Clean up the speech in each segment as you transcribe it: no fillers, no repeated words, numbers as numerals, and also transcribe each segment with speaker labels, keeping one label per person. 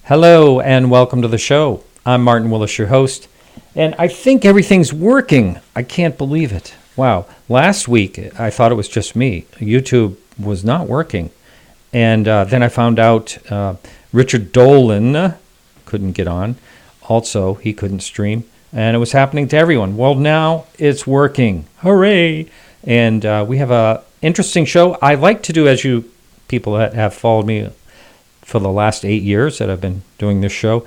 Speaker 1: Hello and welcome to the show. I'm Martin Willis, your host, and I think everything's working. I can't believe it. Wow. Last week, I thought it was just me. YouTube was not working. And then I found out Richard Dolan couldn't get on. Also, he couldn't stream. And it was happening to everyone. Well, now it's working. Hooray! And we have an interesting show. I like to do, as you people that have followed me for the last 8 years that I've been doing this show,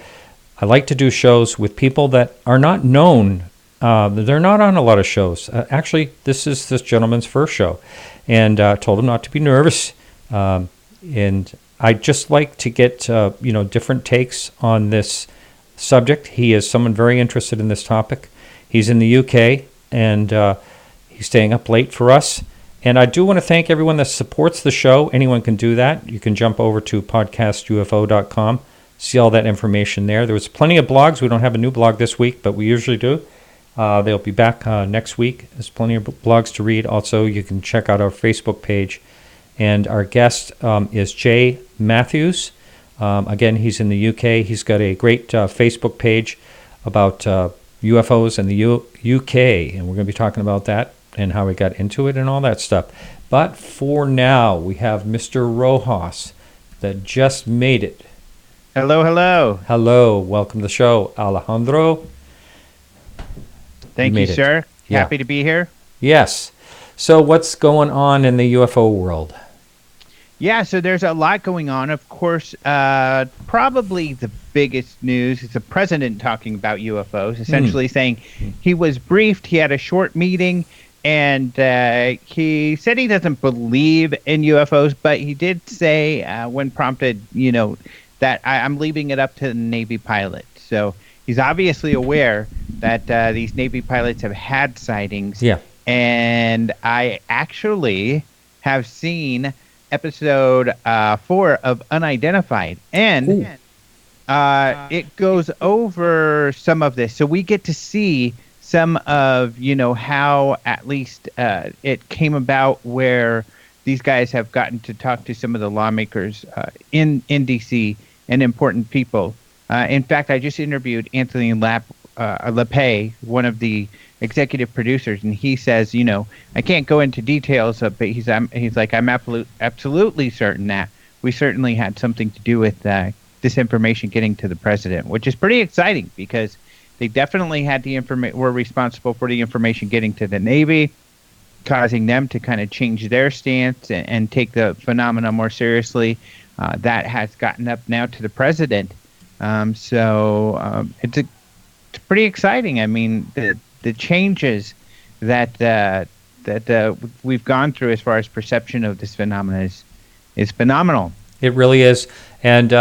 Speaker 1: I like to do shows with people that are not known. They're not on a lot of shows. Actually, this is this gentleman's first show. And told him not to be nervous. And I just like to get different takes on this subject. He is someone very interested in this topic. He's in the UK, and he's staying up late for us. And I do want to thank everyone that supports the show. Anyone can do that. You can jump over to podcastufo.com, see all that information there. There was plenty of blogs. We don't have a new blog this week, but we usually do. They'll be back next week. There's plenty of blogs to read. Also, you can check out our Facebook page. And our guest is Jay Matthews. Again, he's in the UK. He's got a great Facebook page about UFOs in the UK, and we're going to be talking about that and how we got into it and all that stuff. But for now, we have Mr. Rojas that just made it.
Speaker 2: Hello, hello.
Speaker 1: Hello. Welcome to the show, Alejandro.
Speaker 2: Thank you, sir.
Speaker 1: Yeah.
Speaker 2: Happy to be here.
Speaker 1: Yes. So what's going on in the UFO world?
Speaker 2: Yeah, so there's a lot going on. Of course, probably the biggest news is the president talking about UFOs, essentially saying he was briefed, he had a short meeting, and he said he doesn't believe in UFOs, but he did say, when prompted, that I'm leaving it up to the Navy pilots. So he's obviously aware that these Navy pilots have had sightings.
Speaker 1: Yeah.
Speaker 2: And I actually have seen episode 4 of Unidentified, and it goes over some of this. So we get to see some of, how at least it came about, where these guys have gotten to talk to some of the lawmakers in DC and important people. In fact, I just interviewed Anthony LaPay, one of the executive producers, and he says, I can't go into details, but he's like, I'm absolutely certain that we certainly had something to do with this information getting to the president, which is pretty exciting because they definitely had were responsible for the information getting to the Navy, causing them to kind of change their stance and take the phenomena more seriously. That has gotten up now to the president. So it's pretty exciting. I mean, the changes that we've gone through as far as perception of this phenomenon is phenomenal.
Speaker 1: It really is. And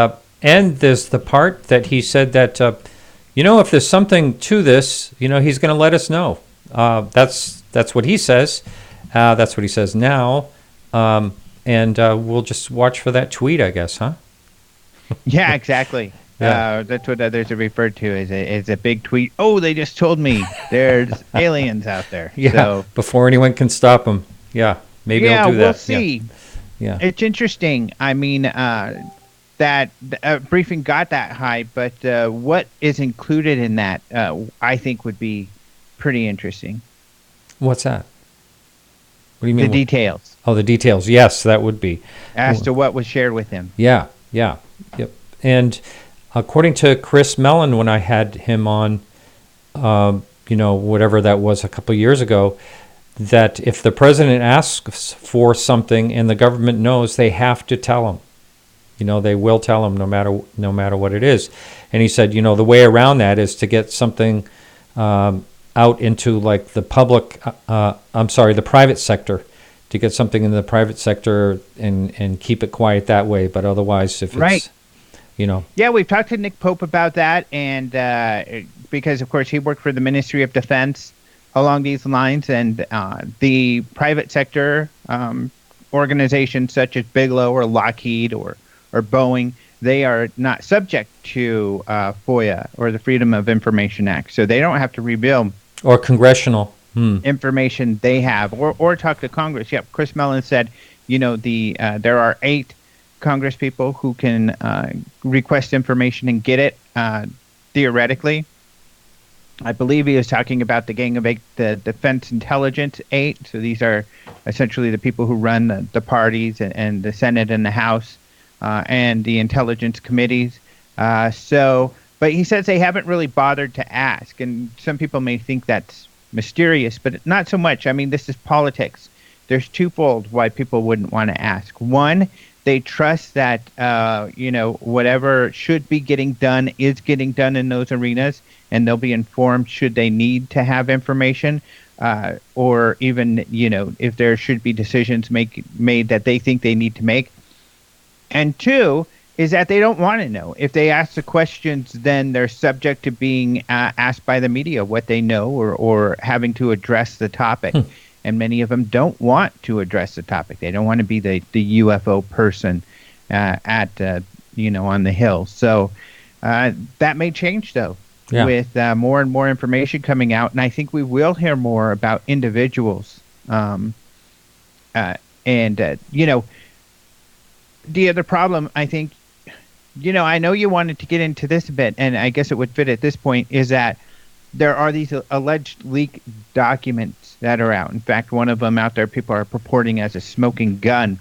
Speaker 1: there's the part that he said that, if there's something to this, he's going to let us know. That's what he says. That's what he says now. And we'll just watch for that tweet, I guess, huh?
Speaker 2: Yeah, exactly. Yeah. That's what others are referred to as a big tweet. Oh, they just told me there's aliens out there.
Speaker 1: Yeah, so, before anyone can stop them. Yeah, maybe I'll do that.
Speaker 2: We'll see.
Speaker 1: Yeah.
Speaker 2: It's interesting. I mean, that briefing got that high, but what is included in that, I think, would be pretty interesting.
Speaker 1: What's that? What do you mean?
Speaker 2: The details.
Speaker 1: Oh, the details. Yes, that would be.
Speaker 2: As to what was shared with him.
Speaker 1: Yeah. Yep. And according to Chris Mellon, when I had him on, whatever that was a couple of years ago, that if the president asks for something and the government knows, they have to tell him. They will tell him no matter what it is. And he said, the way around that is to get something out into like the the private sector, to get something in the private sector and keep it quiet that way. But otherwise, if it's,
Speaker 2: Yeah, we've talked to Nick Pope about that, and because, of course, he worked for the Ministry of Defense along these lines, and the private sector organizations such as Bigelow or Lockheed or Boeing, they are not subject to FOIA or the Freedom of Information Act, so they don't have to reveal
Speaker 1: or congressional
Speaker 2: information they have or talk to Congress. Yep, Chris Mellon said, there are 8 Congress people who can request information and get it theoretically. I believe he was talking about the Gang of Eight, the Defense Intelligence Eight. So these are essentially the people who run the parties and the Senate and the House and the intelligence committees. But he says they haven't really bothered to ask. And some people may think that's mysterious, but not so much. I mean, this is politics. There's twofold why people wouldn't want to ask. One, they trust that, whatever should be getting done is getting done in those arenas, and they'll be informed should they need to have information, or even, if there should be decisions made that they think they need to make. And two is that they don't want to know. If they ask the questions, then they're subject to being asked by the media what they know or having to address the topic. And many of them don't want to address the topic. They don't want to be the UFO person on the Hill. So that may change, though, with more and more information coming out. And I think we will hear more about individuals. The other problem, I think, I know you wanted to get into this a bit, and I guess it would fit at this point, is that there are these alleged leaked documents that are out. In fact, one of them out there people are purporting as a smoking gun.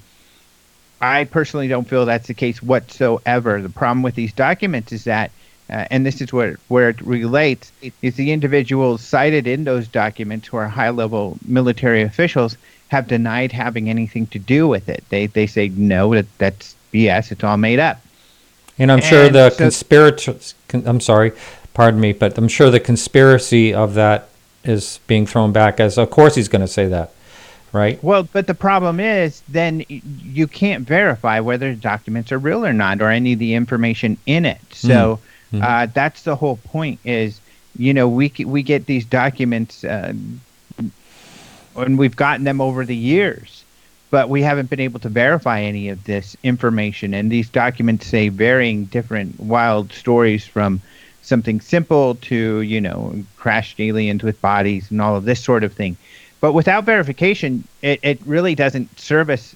Speaker 2: I personally don't feel that's the case whatsoever. The problem with these documents is that, and this is where it relates, is the individuals cited in those documents who are high-level military officials have denied having anything to do with it. They say, no, that's BS, it's all made up.
Speaker 1: And I'm sure the but I'm sure the conspiracy of that is being thrown back as, of course he's going to say that, right?
Speaker 2: Well, but the problem is then you can't verify whether the documents are real or not, or any of the information in it. So that's the whole point is, we get these documents and we've gotten them over the years, but we haven't been able to verify any of this information. And these documents say varying different wild stories from something simple to, crashed aliens with bodies and all of this sort of thing. But without verification, it really doesn't serve us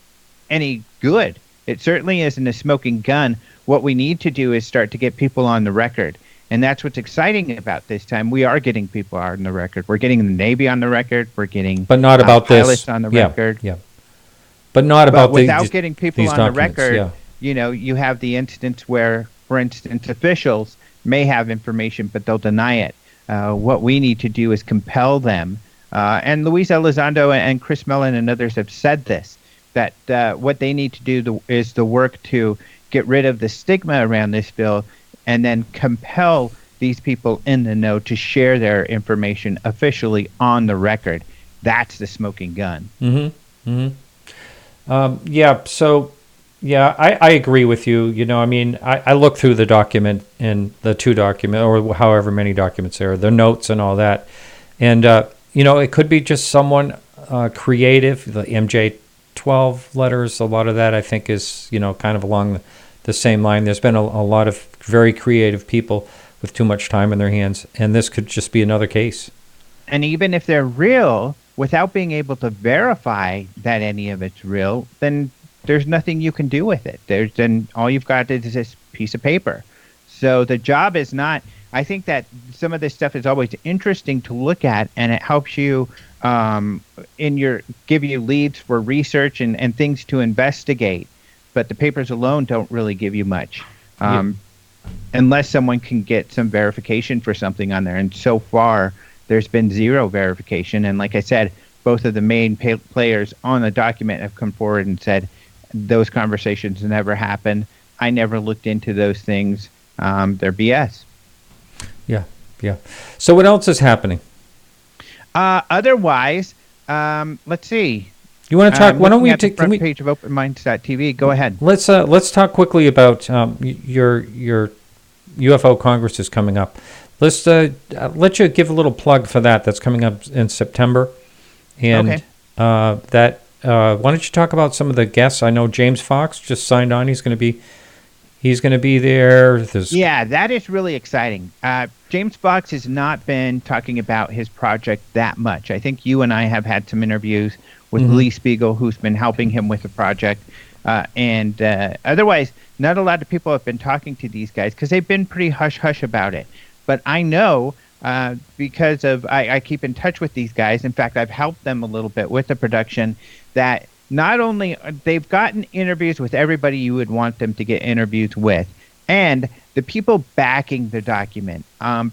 Speaker 2: any good. It certainly isn't a smoking gun. What we need to do is start to get people on the record. And that's what's exciting about this time. We are getting people on the record. We're getting the Navy on the record. We're getting
Speaker 1: but not about
Speaker 2: pilots
Speaker 1: this.
Speaker 2: on the record.
Speaker 1: Yeah. But not about
Speaker 2: without getting people on the record,
Speaker 1: yeah.
Speaker 2: You have the instance where, for instance, officials may have information, but they'll deny it. What we need to do is compel them. And Luis Elizondo and Chris Mellon and others have said this, that what they need to do is the work to get rid of the stigma around this bill and then compel these people in the know to share their information officially on the record. That's the smoking gun.
Speaker 1: I agree with you. I look through the document and the two document or however many documents there are, the notes and all that. And, it could be just someone creative, the MJ12 letters, a lot of that I think is, kind of along the same line. There's been a lot of very creative people with too much time in their hands, and this could just be another case.
Speaker 2: And even if they're real, without being able to verify that any of it's real, then there's nothing you can do with it. Then all you've got is this piece of paper. So the job is not, I think that some of this stuff is always interesting to look at, and it helps you give you leads for research and things to investigate. But the papers alone don't really give you much, unless someone can get some verification for something on there. And so far, there's been zero verification. And like I said, both of the main players on the document have come forward and said those conversations never happened. I never looked into those things. They're BS.
Speaker 1: Yeah. So what else is happening?
Speaker 2: Otherwise, let's see.
Speaker 1: You want to talk? Why don't we
Speaker 2: take the front page of OpenMinds.tv? Go ahead.
Speaker 1: Let's talk quickly about your UFO Congress is coming up. Let's let you give a little plug for that. That's coming up in September, and
Speaker 2: okay.
Speaker 1: Why don't you talk about some of the guests? I know James Fox just signed on. He's going to be there.
Speaker 2: Yeah, that is really exciting. James Fox has not been talking about his project that much. I think you and I have had some interviews with Lee Spiegel, who's been helping him with the project. And otherwise, not a lot of people have been talking to these guys because they've been pretty hush-hush about it. But I know because I keep in touch with these guys. In fact, I've helped them a little bit with the production, that not only they've gotten interviews with everybody you would want them to get interviews with, and the people backing the document.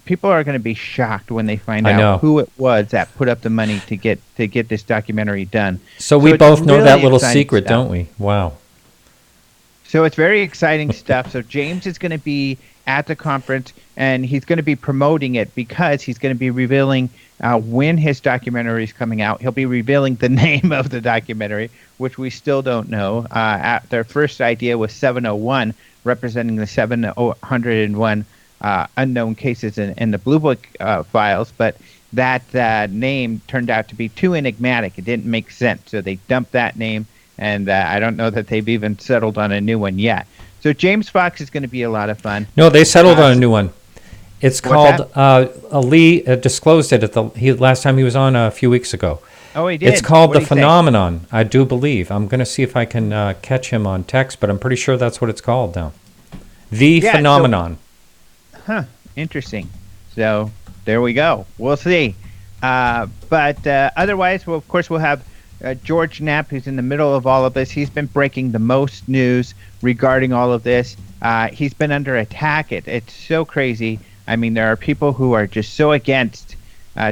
Speaker 2: People are going to be shocked when they find out who it was that put up the money to get this documentary done.
Speaker 1: So we both know that little secret, don't we? Wow.
Speaker 2: So it's very exciting stuff. So James is going to be at the conference, and he's going to be promoting it because he's going to be revealing when his documentary is coming out. He'll be revealing the name of the documentary, which we still don't know. Their first idea was 701, representing the 701 unknown cases in the Blue Book files, but that name turned out to be too enigmatic. It didn't make sense, so they dumped that name, and I don't know that they've even settled on a new one yet. So James Fox is going to be a lot of fun.
Speaker 1: No, they settled on a new one. It's called, Lee disclosed it last time he was on a few weeks ago.
Speaker 2: Oh, he did?
Speaker 1: It's called The Phenomenon, I do believe. I'm going to see if I can catch him on text, but I'm pretty sure that's what it's called now. The Phenomenon.
Speaker 2: Interesting. So there we go. We'll see. But otherwise, well, of course, we'll have George Knapp, who's in the middle of all of this. He's been breaking the most news regarding all of this. He's been under attack. It's so crazy. I mean, there are people who are just so against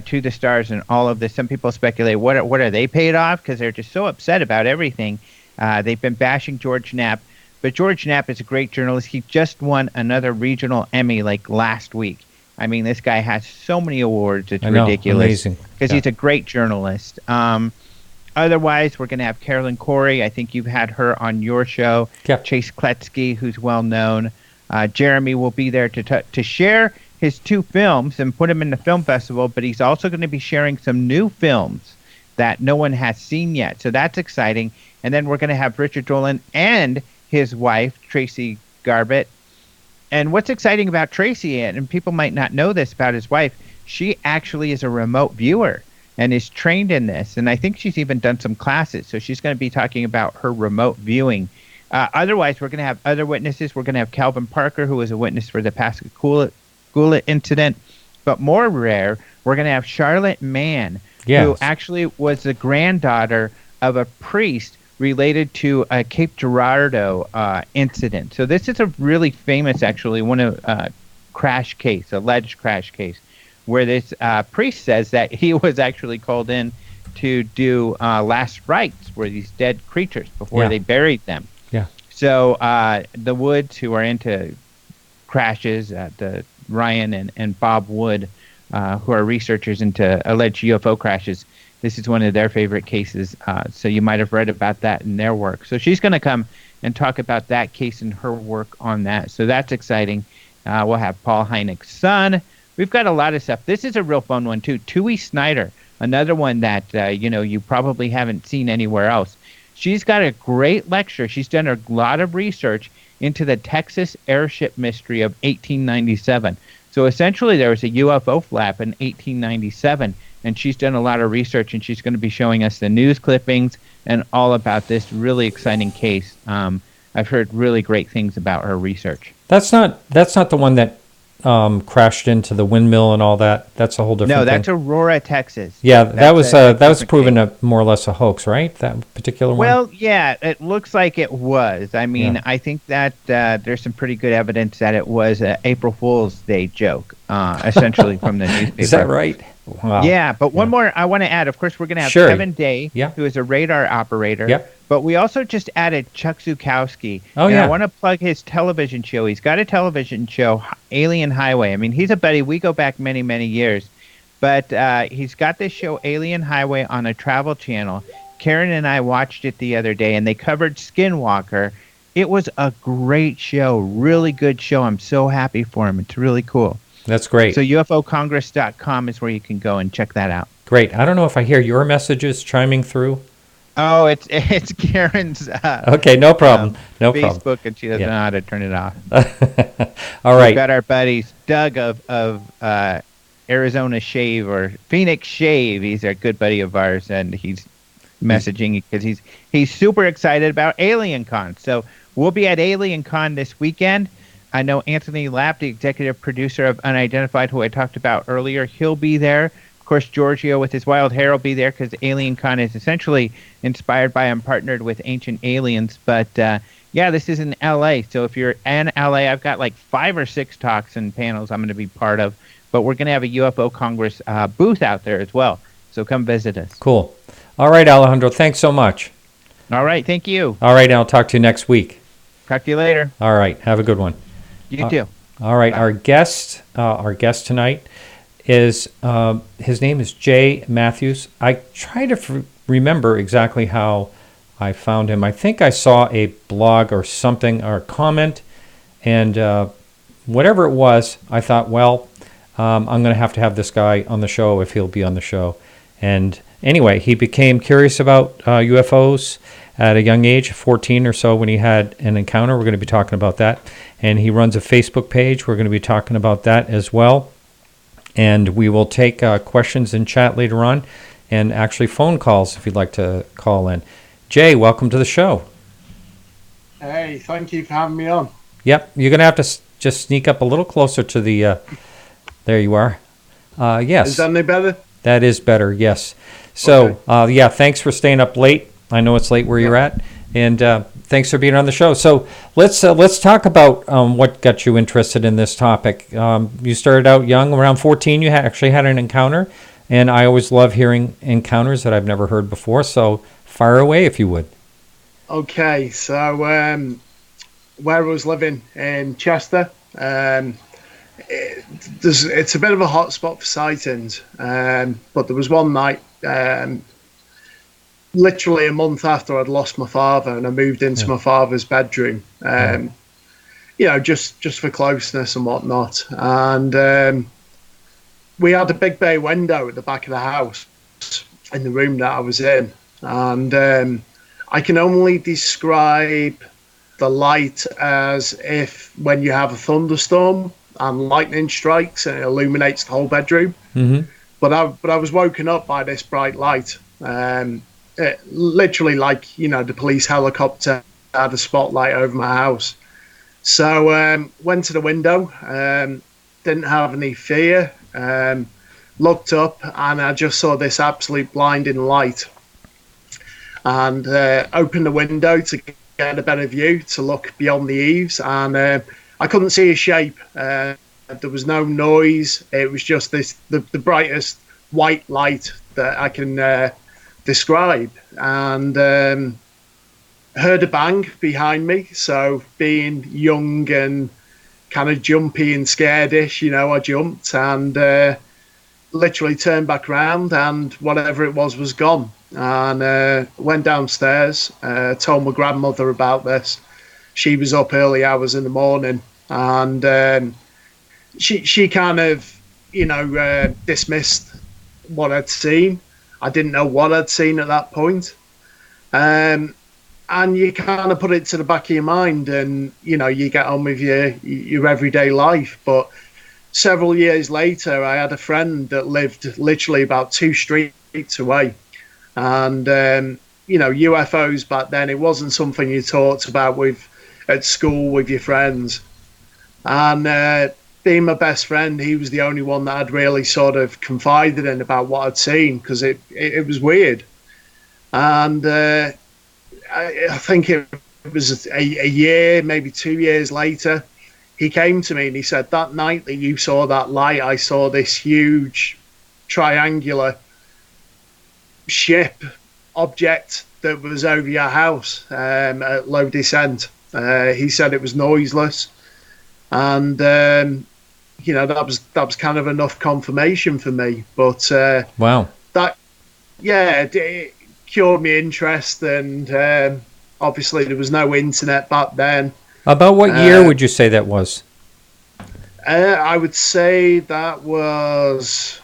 Speaker 2: To the Stars and all of this. Some people speculate, what are they paid off? Because they're just so upset about everything. They've been bashing George Knapp. But George Knapp is a great journalist. He just won another regional Emmy like last week. I mean, this guy has so many awards. It's ridiculous. Because he's a great journalist. Otherwise, we're going to have Carolyn Corey. I think you've had her on your show.
Speaker 1: Yep.
Speaker 2: Chase Kletsky, who's well known. Jeremy will be there to share his 2 films and put them in the film festival, but he's also going to be sharing some new films that no one has seen yet. So that's exciting. And then we're going to have Richard Dolan and his wife, Tracy Garbett. And what's exciting about Tracy, and people might not know this about his wife, she actually is a remote viewer and is trained in this. And I think she's even done some classes. So she's going to be talking about her remote viewing. Otherwise, we're going to have other witnesses. We're going to have Calvin Parker, who was a witness for the Pascagoula incident. But more rare, we're going to have Charlotte Mann, who actually was the granddaughter of a priest related to a Cape Girardeau incident. So this is a really famous, actually, alleged crash case, where this priest says that he was actually called in to do last rites for these dead creatures before they buried them.
Speaker 1: Yeah.
Speaker 2: So the Woods, who are into crashes, the Ryan and Bob Wood, who are researchers into alleged UFO crashes, this is one of their favorite cases. So you might have read about that in their work. So she's going to come and talk about that case and her work on that. So that's exciting. We'll have Paul Hynek's son. We've got a lot of stuff. This is a real fun one, too. Tui Snyder, another one that, you probably haven't seen anywhere else. She's got a great lecture. She's done a lot of research into the Texas airship mystery of 1897. So essentially, there was a UFO flap in 1897, and she's done a lot of research, and she's going to be showing us the news clippings and all about this really exciting case. I've heard really great things about her research.
Speaker 1: That's not the one that crashed into the windmill and all that. That's a whole different thing.
Speaker 2: No, that's Aurora, Texas.
Speaker 1: Yeah, that was proven more or less a hoax, right? That particular one?
Speaker 2: Well, yeah, it looks like it was. I mean, I think that there's some pretty good evidence that it was an April Fool's Day joke, essentially, from the newspaper.
Speaker 1: Is that right? Wow.
Speaker 2: Yeah, but one more I want to add. Of course, we're going to have Kevin Day, who is a radar operator.
Speaker 1: Yep.
Speaker 2: But we also just added Chuck Zukowski.
Speaker 1: Oh,
Speaker 2: and I want to plug his television show. He's got a television show, Alien Highway. I mean, he's a buddy. We go back many, many years. But he's got this show, Alien Highway, on a travel channel. Karen and I watched it the other day, and they covered Skinwalker. It was a great show, really good show. I'm so happy for him. It's really cool.
Speaker 1: That's great.
Speaker 2: So UFOcongress.com is where you can go and check that out.
Speaker 1: Great. I don't know if I hear your messages chiming through.
Speaker 2: Oh, it's Karen's.
Speaker 1: Okay, no problem. No
Speaker 2: Facebook,
Speaker 1: problem.
Speaker 2: and she doesn't know how to turn it off.
Speaker 1: All right.
Speaker 2: We've got our buddies Doug of Arizona Shave or Phoenix Shave. He's a good buddy of ours, and he's messaging because he's super excited about AlienCon. So we'll be at AlienCon this weekend. I know Anthony Lapp, the executive producer of Unidentified, who I talked about earlier, he'll be there. Of course, Giorgio with his wild hair will be there because AlienCon is essentially inspired by and partnered with Ancient Aliens. But yeah, this is in LA. So if you're in LA, I've got like 5 or 6 talks and panels I'm going to be part of. But we're going to have a UFO Congress booth out there as well. So come visit us.
Speaker 1: Cool. All right, Alejandro, thanks so much.
Speaker 2: All right, thank you.
Speaker 1: All right, and I'll talk to you next week.
Speaker 2: Talk to you later.
Speaker 1: All right, have a good one.
Speaker 2: You too.
Speaker 1: All right, our guest tonight is his name is Jay Matthews. I try to remember exactly how I found him. I think I saw a blog or something or a comment, and whatever it was, I thought, well, I'm going to have this guy on the show if he'll be on the show. And anyway, he became curious about UFOs at a young age, 14 or so, when he had an encounter. We're going to be talking about that. And he runs a Facebook page. We're going to be talking about that as well. And we will take questions in chat later on, and actually phone calls if you'd like to call in. Jay, welcome to the show.
Speaker 3: Hey, thank you for having me on.
Speaker 1: Yep, you're going to have to just sneak up a little closer to the... there you are. Yes.
Speaker 3: Is that any better?
Speaker 1: That is better, yes. So,
Speaker 3: Okay.
Speaker 1: yeah, thanks for staying up late. I know it's late where you're at. And thanks for being on the show. So let's talk about what got you interested in this topic. You started out young, around 14. You actually had an encounter. And I always love hearing encounters that I've never heard before. So fire away, if you would.
Speaker 3: Okay, so where I was living in Chester, it's a bit of a hot spot for sightings, but there was one night, literally a month after I'd lost my father, and I moved into my father's bedroom, just for closeness and whatnot. And we had a big bay window at the back of the house in the room that I was in, and I can only describe the light as if when you have a thunderstorm and lightning strikes and it illuminates the whole bedroom.
Speaker 1: Mm-hmm.
Speaker 3: But I was woken up by this bright light. Literally like, the police helicopter had a spotlight over my house. So went to the window, didn't have any fear, looked up, and I just saw this absolute blinding light. And opened the window to get a better view, to look beyond the eaves, and I couldn't see a shape. There was no noise. It was just the brightest white light that I can describe. And heard a bang behind me. So being young and kind of jumpy and scaredish, I jumped and literally turned back around, and whatever it was gone. And went downstairs, told my grandmother about this. She was up early hours in the morning, and she kind of, dismissed what I'd seen. I didn't know what I'd seen at that point. And you kind of put it to the back of your mind, and, you get on with your everyday life. But several years later, I had a friend that lived literally about 2 streets away. And, UFOs back then, it wasn't something you talked about at school with your friends. And being my best friend, he was the only one that I'd really sort of confided in about what I'd seen, because it was weird. And I think it was a year, maybe 2 years later, he came to me and he said, that night that you saw that light, I saw this huge triangular ship object that was over your house at low descent. He said it was noiseless, and that was kind of enough confirmation for me. But
Speaker 1: wow,
Speaker 3: it cured me interest, and obviously there was no internet back then.
Speaker 1: About what year would you say that was?
Speaker 3: I would say that was...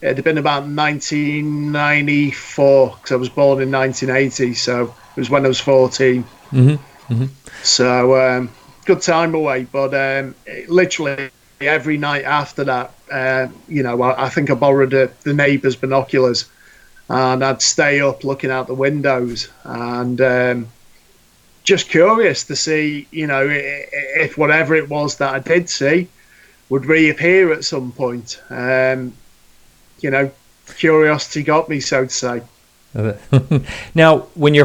Speaker 3: It'd have been about 1994, because I was born in 1980, so it was when I was 14.
Speaker 1: Mm-hmm. Mm-hmm.
Speaker 3: So good time away, but literally every night after that, I think I borrowed the neighbour's binoculars, and I'd stay up looking out the windows and just curious to see, if whatever it was that I did see would reappear at some point. Curiosity got me, so to say.
Speaker 1: Now, when you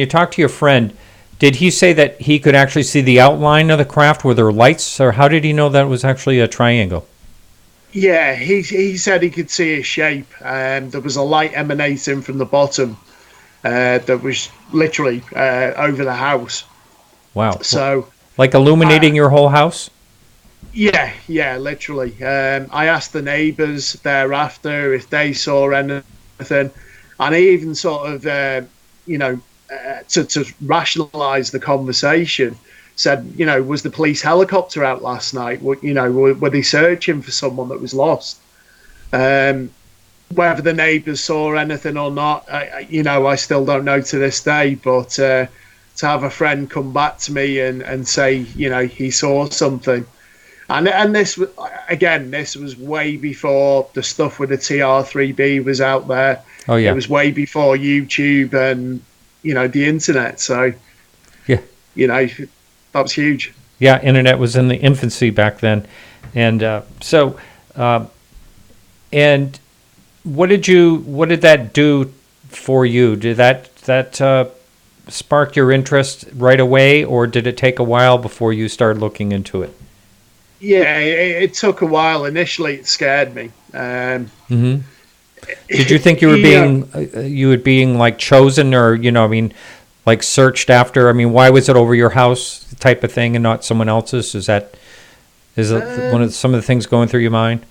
Speaker 1: talk to your friend, did he say that he could actually see the outline of the craft? Were there lights, or how did he know that it was actually a triangle?
Speaker 3: Yeah, he said he could see a shape. There was a light emanating from the bottom that was literally over the house.
Speaker 1: Wow.
Speaker 3: So,
Speaker 1: like illuminating your whole house?
Speaker 3: Yeah, literally. I asked the neighbours thereafter if they saw anything, and he even sort of, to rationalise the conversation, said, was the police helicopter out last night? Were they searching for someone that was lost? Whether the neighbours saw anything or not, I still don't know to this day. But to have a friend come back to me and say, he saw something. And this was way before the stuff with the TR3B was out there.
Speaker 1: Oh, yeah.
Speaker 3: It was way before YouTube and, the internet. So,
Speaker 1: yeah,
Speaker 3: that was huge.
Speaker 1: Yeah, internet was in the infancy back then. And and what did that do for you? Did that spark your interest right away, or did it take a while before you started looking into it?
Speaker 3: Yeah, it took a while. Initially, it scared me.
Speaker 1: Mm-hmm. Did you think you were being like chosen, or like searched after? I mean, why was it over your house type of thing and not someone else's? Is it some of the things going through your mind?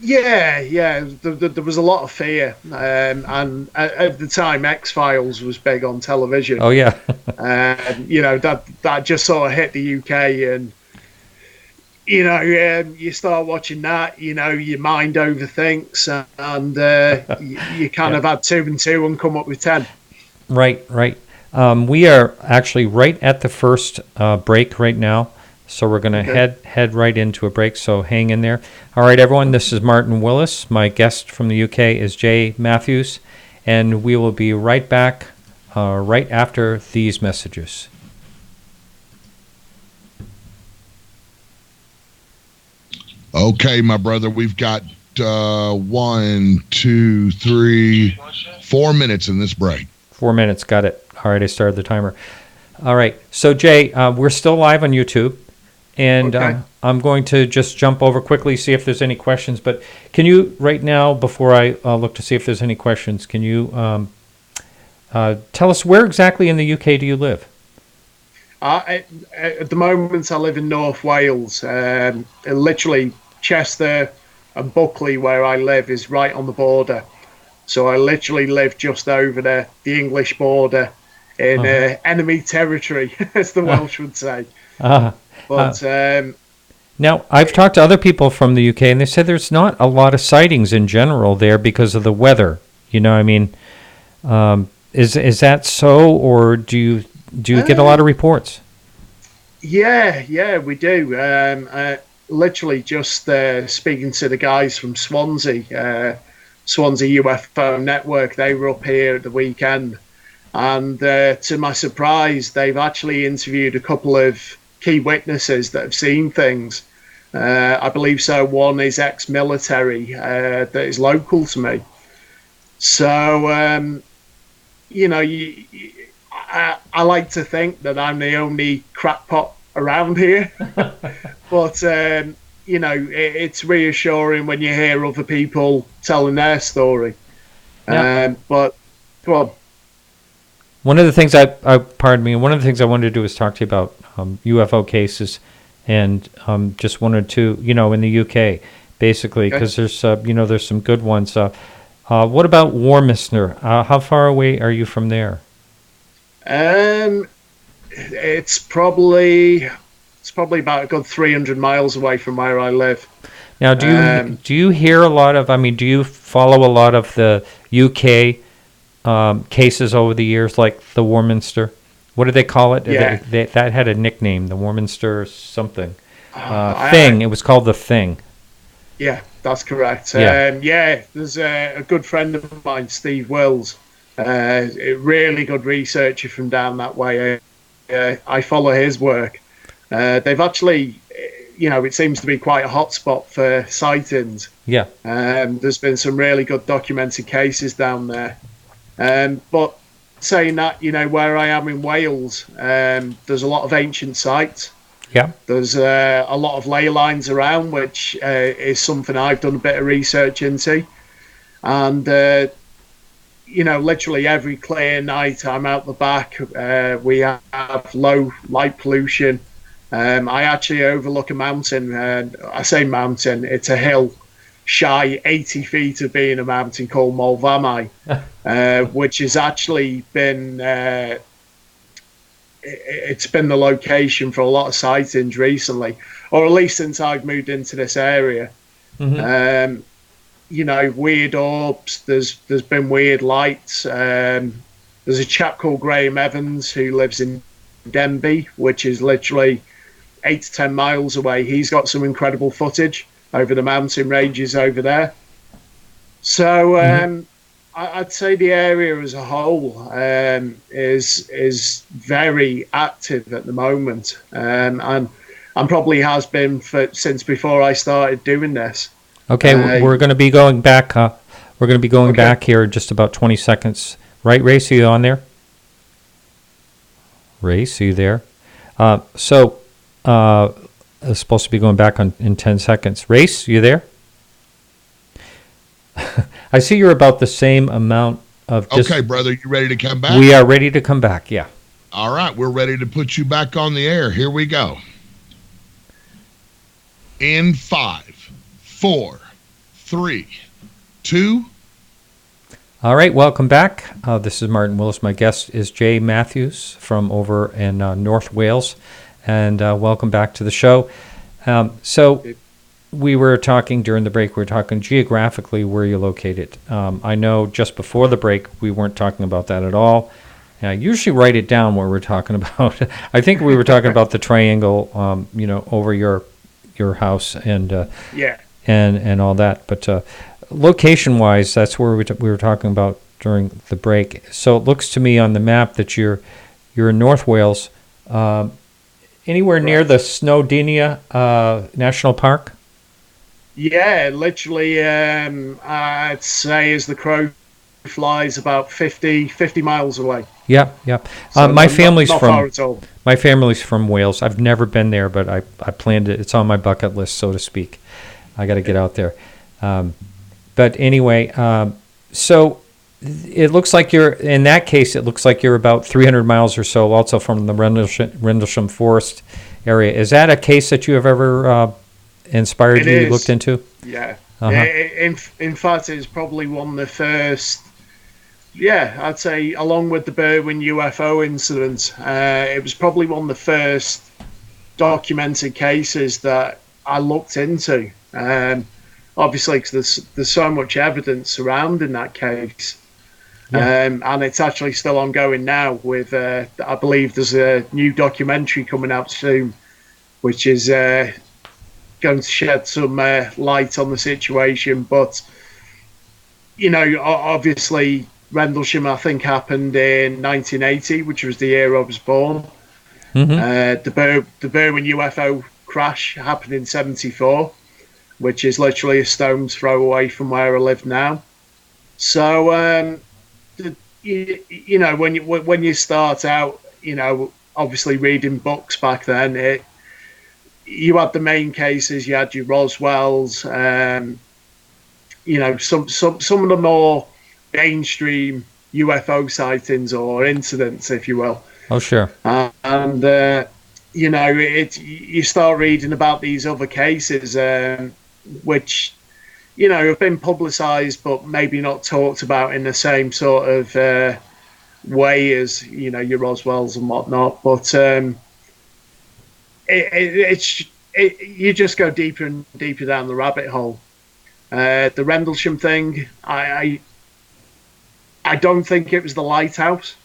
Speaker 3: Yeah. There was a lot of fear, and at the time, X-Files was big on television.
Speaker 1: Oh yeah.
Speaker 3: That just sort of hit the UK, and you start watching that, your mind overthinks, and you kind of add 2 and 2 and come up with 10.
Speaker 1: Right. We are actually right at the first break right now, so we're going to head right into a break, so hang in there. All right, everyone, this is Martin Willis. My guest from the UK is Jay Matthews, and we will be right back right after these messages.
Speaker 4: Okay, my brother, we've got 1, 2, 3, 4 minutes in this break.
Speaker 1: 4 minutes, got it. All right, I started the timer. All right, so Jay, we're still live on YouTube, and I'm going to just jump over quickly, see if there's any questions. But can you, right now, before I look to see if there's any questions, can you tell us where exactly in the UK do you live?
Speaker 3: At the moment, I live in North Wales. Literally, Chester and Buckley, where I live, is right on the border. So I literally live just over the English border in enemy territory, as the Welsh would say. But
Speaker 1: now, I've talked to other people from the UK, and they said there's not a lot of sightings in general there because of the weather. Is that so, or do you get a lot of reports?
Speaker 3: Yeah, we do. Literally just speaking to the guys from Swansea UFO Network. They were up here at the weekend, and to my surprise, they've actually interviewed a couple of key witnesses that have seen things. I believe so. One is ex-military that is local to me. So, I like to think that I'm the only crackpot around here, but it's reassuring when you hear other people telling their story.
Speaker 1: Yeah.
Speaker 3: But go on.
Speaker 1: One of the things I wanted to do is talk to you about UFO cases, and just wanted to, in the UK, basically, because there's some good ones. What about Warminster? How far away are you from there?
Speaker 3: It's probably about a good 300 miles away from where I live.
Speaker 1: Now, do you hear a lot of? I mean, do you follow a lot of the UK cases over the years, like the Warminster? What do they call it?
Speaker 3: Yeah.
Speaker 1: That had a nickname, the Warminster something thing. It was called the Thing.
Speaker 3: Yeah, that's correct.
Speaker 1: Yeah.
Speaker 3: There's a good friend of mine, Steve Wills, a really good researcher from down that way. I follow his work. They've actually, it seems to be quite a hotspot for sightings.
Speaker 1: Yeah.
Speaker 3: There's been some really good documented cases down there. But saying that, where I am in Wales, there's a lot of ancient sites.
Speaker 1: Yeah.
Speaker 3: There's a lot of ley lines around, which is something I've done a bit of research into. And, literally every clear night I'm out the back. We have low light pollution. I actually overlook a mountain. I say mountain, it's a hill shy 80 feet of being a mountain called Molvamai, which has actually been... it's been the location for a lot of sightings recently, or at least since I've moved into this area.
Speaker 1: Mm-hmm.
Speaker 3: Weird orbs. There's been weird lights. There's a chap called Graham Evans who lives in Denbigh, which is literally 8 to 10 miles away. He's got some incredible footage over the mountain ranges over there. So I'd say the area as a whole is very active at the moment, and probably has been since before I started doing this.
Speaker 1: Okay, we're going to be going back. We're going to be going back here in just about 20 seconds. Right, Race, are you on there? Race, are you there? It's supposed to be going back in 10 seconds. Race, you there? I see you're about the same amount of...
Speaker 4: Okay, brother, you ready to come back?
Speaker 1: We are ready to come back, yeah.
Speaker 4: All right, we're ready to put you back on the air. Here we go. In 5, 4, 3, 2...
Speaker 1: All right, welcome back. This is Martin Willis. My guest is Jay Matthews from over in North Wales. And welcome back to the show. So we were talking during the break, we were talking geographically where you're located. I know just before the break, we weren't talking about that at all. I usually write it down what we're talking about. I think we were talking about the triangle, over your house and and all that. But location-wise, that's where we were talking about during the break. So it looks to me on the map that you're in North Wales. Anywhere near the Snowdonia National Park?
Speaker 3: Yeah, literally, I'd say as the crow flies, about 50 miles away.
Speaker 1: Yeah.
Speaker 3: So
Speaker 1: my family's
Speaker 3: not far at all.
Speaker 1: My family's from Wales. I've never been there, but I planned it. It's on my bucket list, so to speak. I got to get out there. But anyway, so it looks like in that case, it looks like you're about 300 miles or so also from the Rendlesham Forest area. Is that a case that you have ever inspired you looked into?
Speaker 3: Yeah.
Speaker 1: Uh-huh.
Speaker 3: In fact, it's probably one of the first, I'd say along with the Berwyn UFO incident, it was probably one of the first documented cases that I looked into. Obviously, because there's so much evidence surrounding that case. Yeah. And it's actually still ongoing now with, I believe there's a new documentary coming out soon, which is going to shed some light on the situation. But, obviously, Rendlesham, I think, happened in 1980, which was the year I was born. Mm-hmm. The Berwyn UFO crash happened in 74, which is literally a stone's throw away from where I live now. So, when you start out, obviously reading books back then, you had the main cases, you had your Roswells, some of the more mainstream UFO sightings or incidents, if you will.
Speaker 1: Oh, sure.
Speaker 3: You start reading about these other cases, which have been publicised, but maybe not talked about in the same sort of way as your Roswells and whatnot. But you just go deeper and deeper down the rabbit hole. The Rendlesham thing, I don't think it was the lighthouse.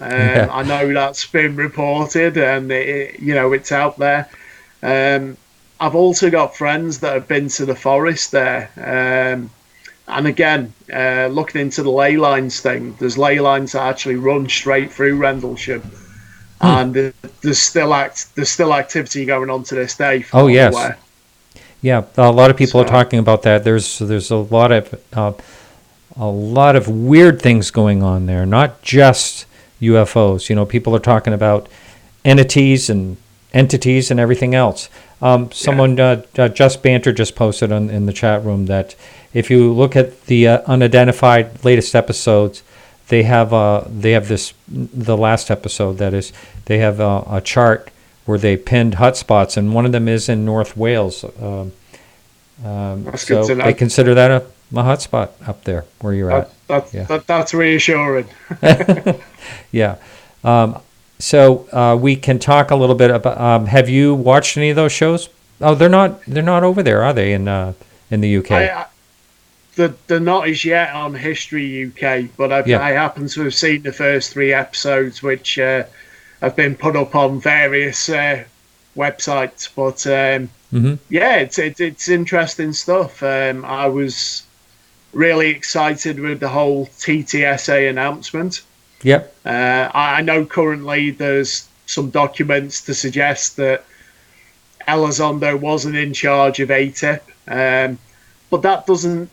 Speaker 3: I know that's been reported, and it's out there. I've also got friends that have been to the forest there. And again, looking into the ley lines thing, there's ley lines that actually run straight through Rendlesham. And there's still activity going on to this day.
Speaker 1: Oh, yes. Yeah, a lot of people are talking about that. There's a lot of weird things going on there, not just UFOs. You know, people are talking about entities and everything else. Someone just banter just posted in the chat room that if you look at the unidentified latest episodes, they have the last episode, that is, they have a chart where they pinned hotspots, and one of them is in North Wales. So they consider that a hotspot up there where you're at.
Speaker 3: That's reassuring.
Speaker 1: Yeah. So we can talk a little bit about. Have you watched any of those shows? Oh, they're not over there, are they? In the UK.
Speaker 3: They're not as yet on History UK, but I happen to have seen the first 3 episodes, which have been put up on various websites. But it's interesting stuff. I was really excited with the whole TTSA announcement.
Speaker 1: Yep.
Speaker 3: I know currently there's some documents to suggest that Elizondo wasn't in charge of ATIP, but that doesn't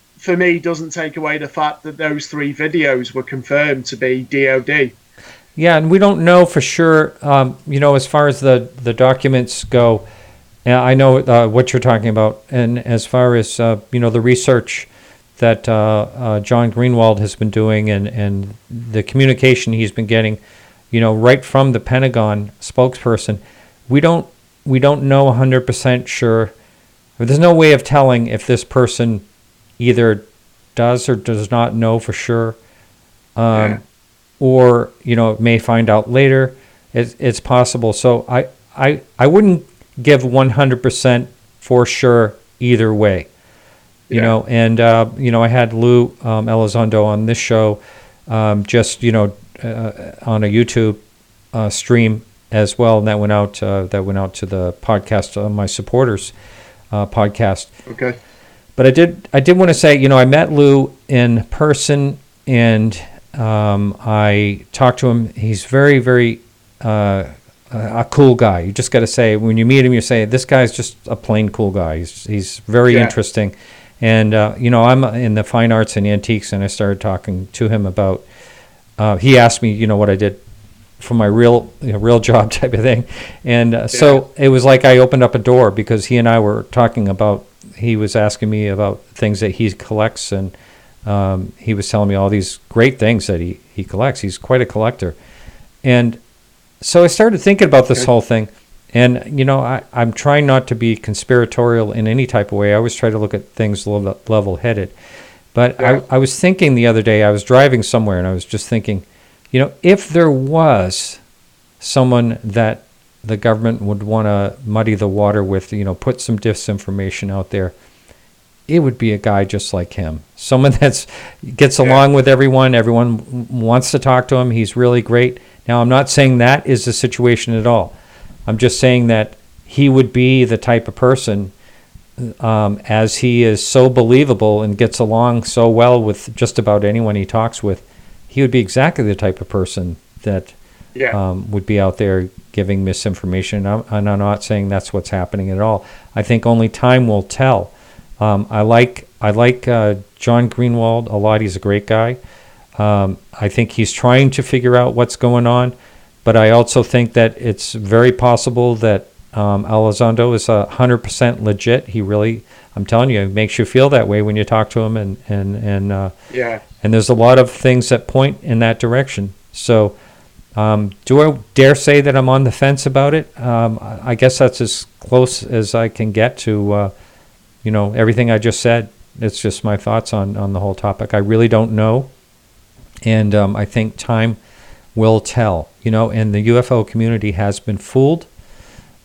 Speaker 3: take away the fact that those 3 videos were confirmed to be DOD.
Speaker 1: Yeah, and we don't know for sure, as far as the documents go. I know what you're talking about, and as far as, the research that John Greenwald has been doing and the communication he's been getting, right from the Pentagon spokesperson, we don't know 100% sure. There's no way of telling if this person either does or does not know for sure, or may find out later. It's possible. So I wouldn't give 100% for sure either way. I had Lou Elizondo on this show, on a YouTube stream as well, and that went out to the podcast, my supporters podcast.
Speaker 3: Okay.
Speaker 1: But I did want to say, I met Lou in person, and I talked to him. He's very, very a cool guy. You just got to say, when you meet him, you say, this guy's just a plain cool guy. He's very interesting. And, I'm in the fine arts and antiques, and I started talking to him about, he asked me, what I did for my real job type of thing. And so it was like I opened up a door, because he and I were talking about, he was asking me about things that he collects, and he was telling me all these great things that he collects. He's quite a collector. And so I started thinking about this whole thing. And, I'm trying not to be conspiratorial in any type of way. I always try to look at things level-headed. But I was thinking the other day, I was driving somewhere, and I was just thinking, if there was someone that the government would want to muddy the water with, put some disinformation out there, it would be a guy just like him. Someone that gets along with everyone. Everyone wants to talk to him. He's really great. Now, I'm not saying that is the situation at all. I'm just saying that he would be the type of person, as he is so believable and gets along so well with just about anyone he talks with, he would be exactly the type of person that would be out there giving misinformation. And I'm not saying that's what's happening at all. I think only time will tell. I like John Greenwald a lot. He's a great guy. I think he's trying to figure out what's going on. But I also think that it's very possible that Elizondo is 100% legit. He really, I'm telling you, it makes you feel that way when you talk to him, and there's a lot of things that point in that direction. So, do I dare say that I'm on the fence about it? I guess that's as close as I can get to, everything I just said. It's just my thoughts on the whole topic. I really don't know, and I think time will tell, and the UFO community has been fooled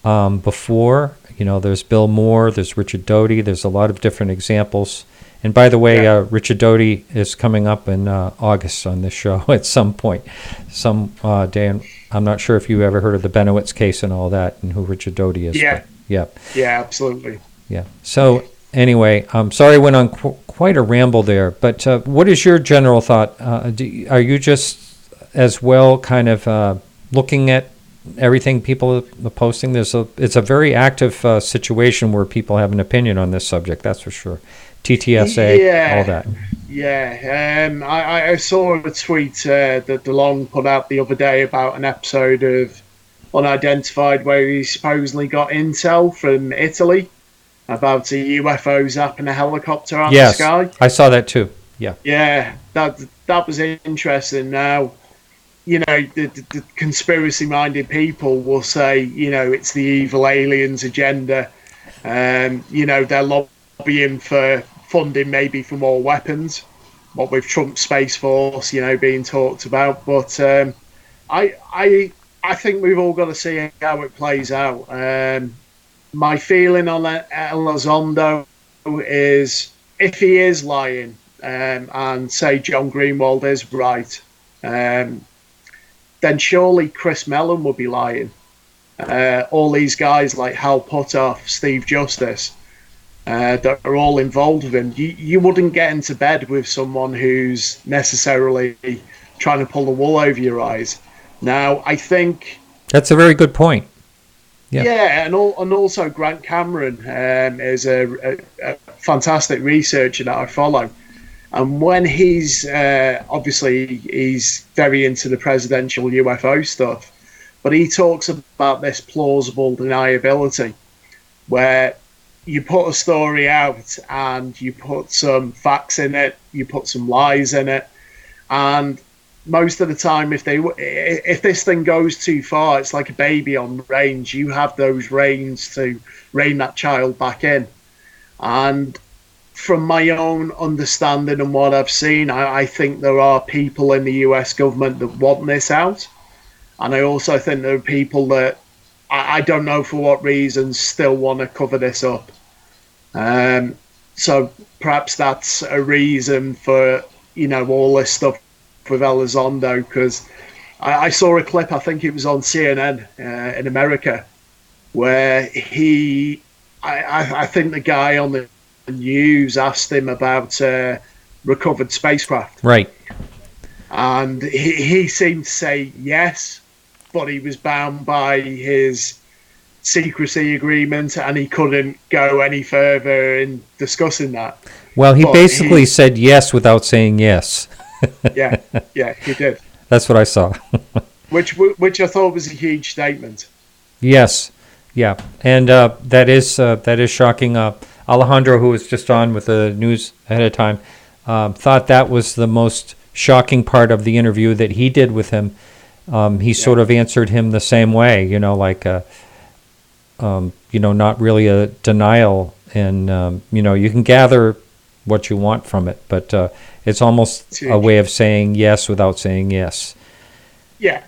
Speaker 1: before. There's Bill Moore, there's Richard Doty, there's a lot of different examples. And by the way, Richard Doty is coming up in August on this show at some point, some day. And I'm not sure if you ever heard of the Benowitz case and all that, and who Richard Doty is. Yeah.
Speaker 3: Yeah, absolutely.
Speaker 1: Yeah. So anyway, I'm sorry I went on quite a ramble there, but what is your general thought? Are you just as well kind of looking at everything people are posting? It's a very active situation where people have an opinion on this subject, that's for sure. TTSA, all that.
Speaker 3: Yeah. I saw a tweet that DeLong put out the other day about an episode of Unidentified where he supposedly got intel from Italy about a UFO zapping a helicopter out the sky.
Speaker 1: I saw that too. Yeah.
Speaker 3: Yeah, that was interesting. Now, the conspiracy-minded people will say, it's the evil aliens agenda. They're lobbying for funding maybe for more weapons, what with Trump's Space Force, being talked about. But I think we've all got to see how it plays out. My feeling on Elizondo is if he is lying and say John Greenwald is right, then surely Chris Mellon would be lying. All these guys like Hal Puthoff, Steve Justice, that are all involved with him. You wouldn't get into bed with someone who's necessarily trying to pull the wool over your eyes. Now, I think
Speaker 1: that's a very good point.
Speaker 3: Yeah, and also Grant Cameron is a fantastic researcher that I follow. And when he's obviously he's very into the presidential UFO stuff, but he talks about this plausible deniability, where you put a story out and you put some facts in it, you put some lies in it, and most of the time, if this thing goes too far, it's like a baby on reins. You have those reins to rein that child back in. And from my own understanding and what I've seen, I think there are people in the US government that want this out. And I also think there are people that, I don't know for what reasons, still want to cover this up. So perhaps that's a reason for, all this stuff with Elizondo, because I saw a clip, I think it was on CNN in America, where I think the guy on the news asked him about recovered spacecraft.
Speaker 1: Right.
Speaker 3: And he seemed to say yes, but he was bound by his secrecy agreement and he couldn't go any further in discussing that.
Speaker 1: Well, he basically said yes without saying yes.
Speaker 3: yeah, he did.
Speaker 1: That's what I saw.
Speaker 3: which I thought was a huge statement.
Speaker 1: Yes, yeah, and that is shocking. Alejandro, who was just on with the news ahead of time, thought that was the most shocking part of the interview that he did with him. He sort of answered him the same way, not really a denial, and you can gather what you want from it, but it's almost a way of saying yes without saying yes.
Speaker 3: Yeah.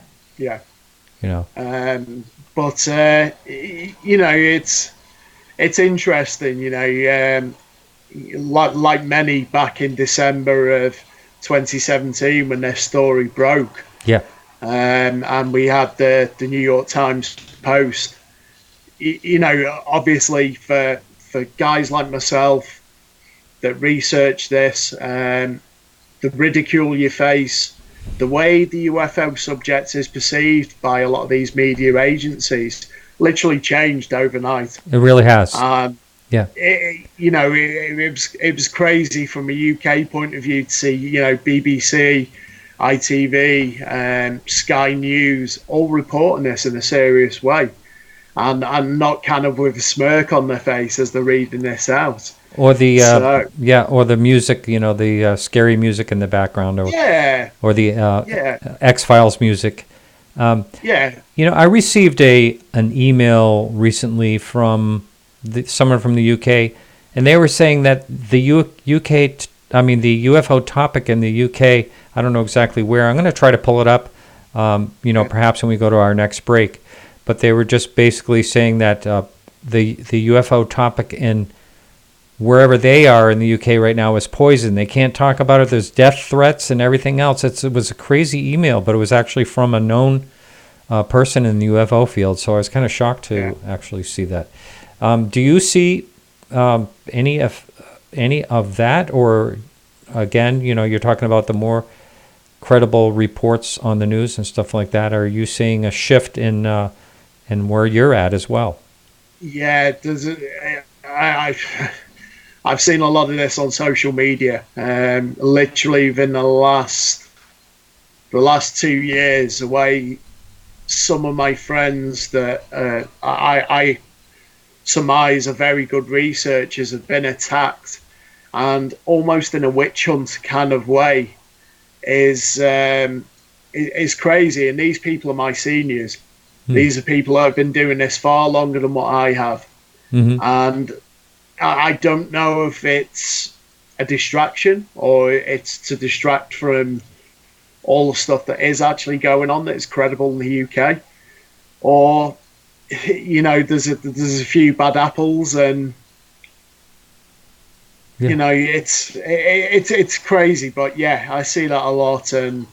Speaker 3: But it's interesting. Like many back in December of 2017 when their story broke.
Speaker 1: Yeah.
Speaker 3: And we had the New York Times Post. Obviously for guys like myself that research this, the ridicule you face, the way the UFO subject is perceived by a lot of these media agencies literally changed overnight.
Speaker 1: It really has.
Speaker 3: Yeah. It was crazy from a UK point of view to see, BBC, ITV, Sky News all reporting this in a serious way and not kind of with a smirk on their face as they're reading this out.
Speaker 1: Or the or the music, the scary music in the background, or the X-Files music. I received an email recently from someone from the UK, and they were saying that the the UFO topic in the UK, I don't know exactly where. I'm going to try to pull it up, perhaps when we go to our next break. But they were just basically saying that the UFO topic in wherever they are in the UK right now is poison. They can't talk about it. There's death threats and everything else. It was a crazy email, but it was actually from a known person in the UFO field. So I was kind of shocked to actually see that. Do you see any of that, or again, you're talking about the more credible reports on the news and stuff like that? Are you seeing a shift in where you're at as well?
Speaker 3: Yeah, I've seen a lot of this on social media. Literally within the last 2 years, the way some of my friends that I surmise are very good researchers have been attacked, and almost in a witch hunt kind of way, is crazy. And these people are my seniors. These are people who have been doing this far longer than what I have. And I don't know if it's a distraction or it's to distract from all the stuff that is actually going on that is credible in the UK, or there's a few bad apples, and it's crazy. But yeah, I see that a lot, and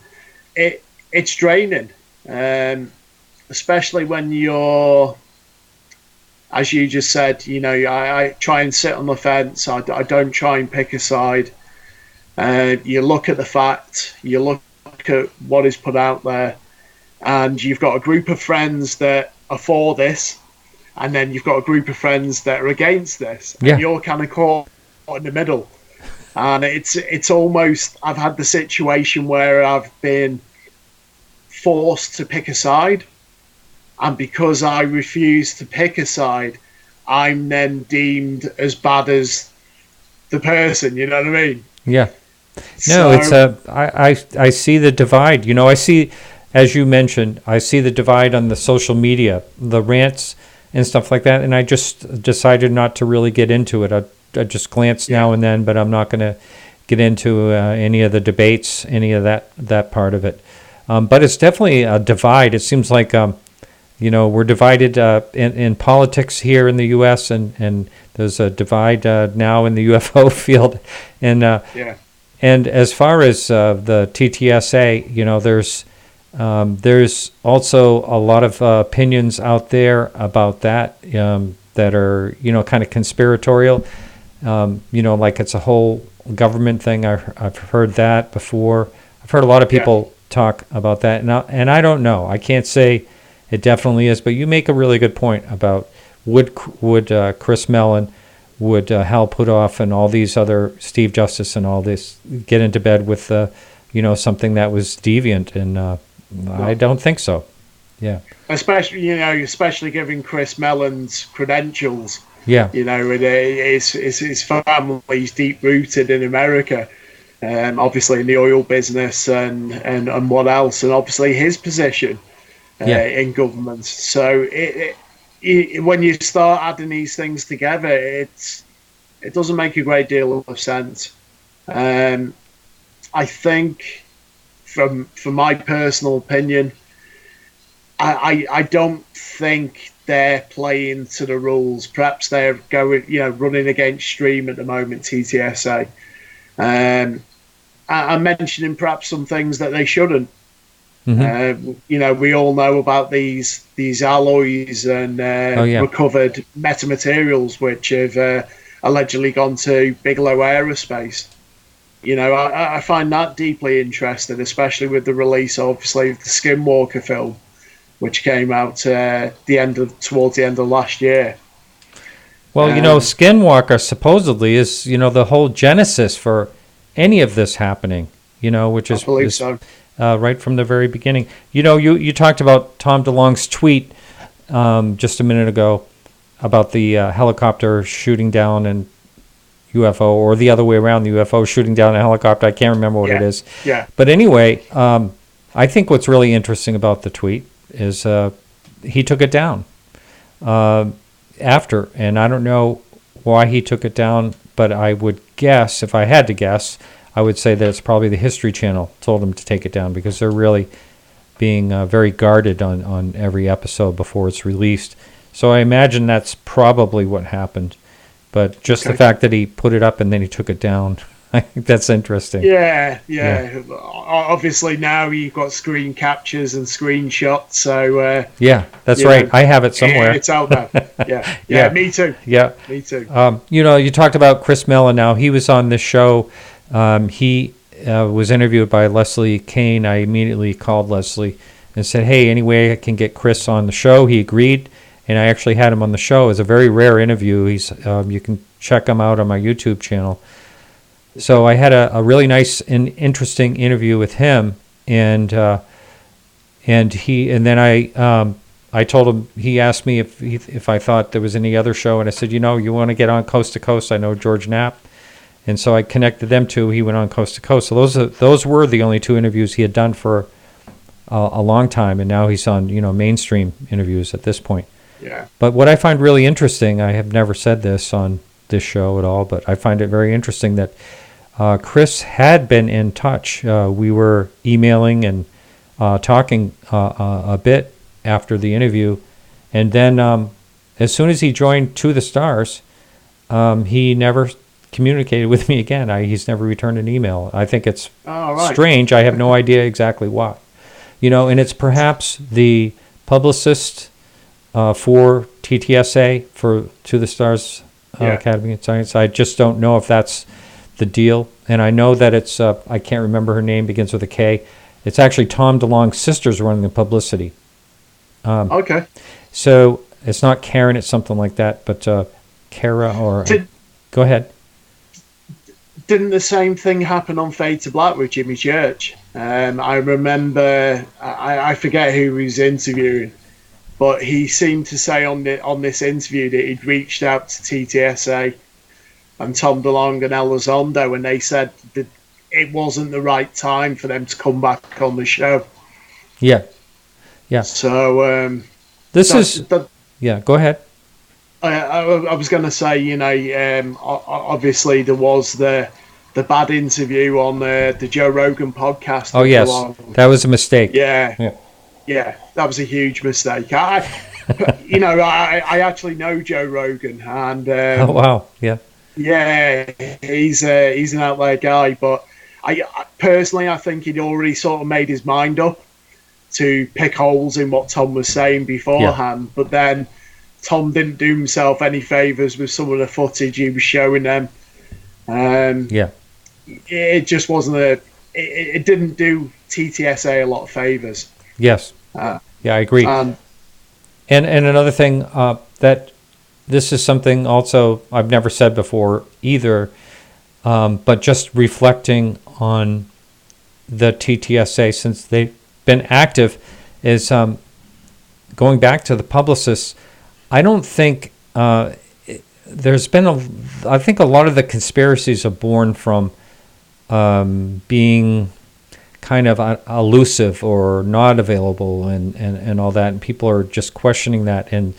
Speaker 3: it's draining, especially when you're, as you just said, I try and sit on the fence. I don't try and pick a side. You look at the fact, you look at what is put out there, and you've got a group of friends that are for this, and then you've got a group of friends that are against this, and you're kind of caught in the middle. And it's almost, I've had the situation where I've been forced to pick a side, and because I refuse to pick a side, I'm then deemed as bad as the person. You know what I mean?
Speaker 1: Yeah. No, it's I see the divide. I see, as you mentioned, I see the divide on the social media, the rants and stuff like that, and I just decided not to really get into it. I just glance now and then, but I'm not going to get into any of the debates, any of that part of it. But it's definitely a divide. It seems like we're divided in politics here in the U.S., and there's a divide now in the UFO field, and and as far as the TTSA, there's also a lot of opinions out there about that that are kind of conspiratorial. Like it's a whole government thing. I've heard that before. I've heard a lot of people talk about that, and I don't know. I can't say it definitely is, but you make a really good point about would Chris Mellon, would Hal Puthoff, and all these other, Steve Justice and all this, get into bed with something that was deviant, and I don't think so. Yeah.
Speaker 3: Especially given Chris Mellon's credentials.
Speaker 1: Yeah.
Speaker 3: His family's deep rooted in America, obviously in the oil business and what else, and obviously his position in government. So when you start adding these things together, it doesn't make a great deal of sense. I think, from my personal opinion, I don't think they're playing to the rules. Perhaps they're running against stream at the moment, TTSA. I'm mentioning perhaps some things that they shouldn't. We all know about these alloys and recovered metamaterials which have allegedly gone to Bigelow Aerospace. I find that deeply interesting, especially with the release, obviously, of the Skinwalker film, which came out towards the end of last year.
Speaker 1: Well, Skinwalker supposedly is the whole genesis for any of this happening. Which is,
Speaker 3: I believe so.
Speaker 1: Right from the very beginning. You talked about Tom DeLonge's tweet just a minute ago about the helicopter shooting down an UFO, or the other way around, the UFO shooting down a helicopter. I can't remember what it is.
Speaker 3: Yeah.
Speaker 1: But anyway, I think what's really interesting about the tweet is he took it down after, and I don't know why he took it down, but I would guess, if I had to guess, I would say that it's probably the History Channel told him to take it down, because they're really being very guarded on every episode before it's released. So I imagine that's probably what happened. But just the fact that he put it up and then he took it down, I think that's interesting.
Speaker 3: Yeah. Obviously now you've got screen captures and screenshots, so
Speaker 1: Yeah, that's right. I have it somewhere.
Speaker 3: it's out there. Yeah, me too.
Speaker 1: Yeah.
Speaker 3: Me too.
Speaker 1: You talked about Chris Mellon now. He was on this show. He was interviewed by Leslie Kane. I immediately called Leslie and said, hey, any way I can get Chris on the show? He agreed, and I actually had him on the show. It was a very rare interview. He's you can check him out on my YouTube channel. So I had a really nice and interesting interview with him, and then I told him, he asked me if I thought there was any other show, and I said, you want to get on Coast to Coast? I know George Knapp, and so I connected them two. He went on Coast to Coast. So those were the only two interviews he had done for a long time, and now he's on mainstream interviews at this point.
Speaker 3: Yeah.
Speaker 1: But what I find really interesting, I have never said this on this show at all, but I find it very interesting that Chris had been in touch. We were emailing and talking a bit after the interview, and then as soon as he joined To the Stars, he never communicated with me again. He's never returned an email. I think it's strange. I have no idea exactly why. And it's perhaps the publicist for TTSA, for To the Stars Academy of Science. I just don't know if that's the deal. And I know that it's, I can't remember her name, begins with a K. It's actually Tom DeLonge's sister's running the publicity.
Speaker 3: Okay.
Speaker 1: So it's not Karen, it's something like that, but Kara or... go ahead.
Speaker 3: Didn't the same thing happen on Fade to Black with Jimmy Church? I remember, I forget who he was interviewing, but he seemed to say on this interview that he'd reached out to TTSA and Tom DeLonge and Elizondo, and they said that it wasn't the right time for them to come back on the show.
Speaker 1: Yeah.
Speaker 3: So
Speaker 1: yeah, go ahead.
Speaker 3: I was going to say, obviously there was the bad interview on the Joe Rogan podcast.
Speaker 1: Oh yes, that was a mistake.
Speaker 3: Yeah, that was a huge mistake. I actually know Joe Rogan, and
Speaker 1: oh wow,
Speaker 3: yeah, he's an out there guy. But I personally, I think he'd already sort of made his mind up to pick holes in what Tom was saying beforehand. But then Tom didn't do himself any favours with some of the footage he was showing them. It just wasn't it didn't do TTSA a lot of favours.
Speaker 1: Yes. I agree. And another thing that this is something also I've never said before either, but just reflecting on the TTSA since they've been active is going back to the publicists. I don't think there's been I think a lot of the conspiracies are born from being kind of elusive or not available and all that, and people are just questioning that. And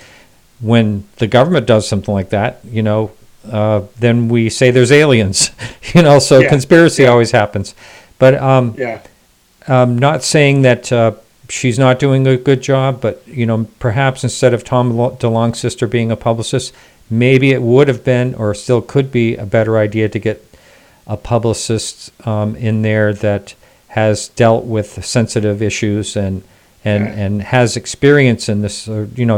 Speaker 1: when the government does something like that, then we say there's aliens, so conspiracy always happens. But I'm not saying that she's not doing a good job, but perhaps instead of Tom DeLonge's sister being a publicist, maybe it would have been or still could be a better idea to get a publicist in there that has dealt with sensitive issues and has experience in this,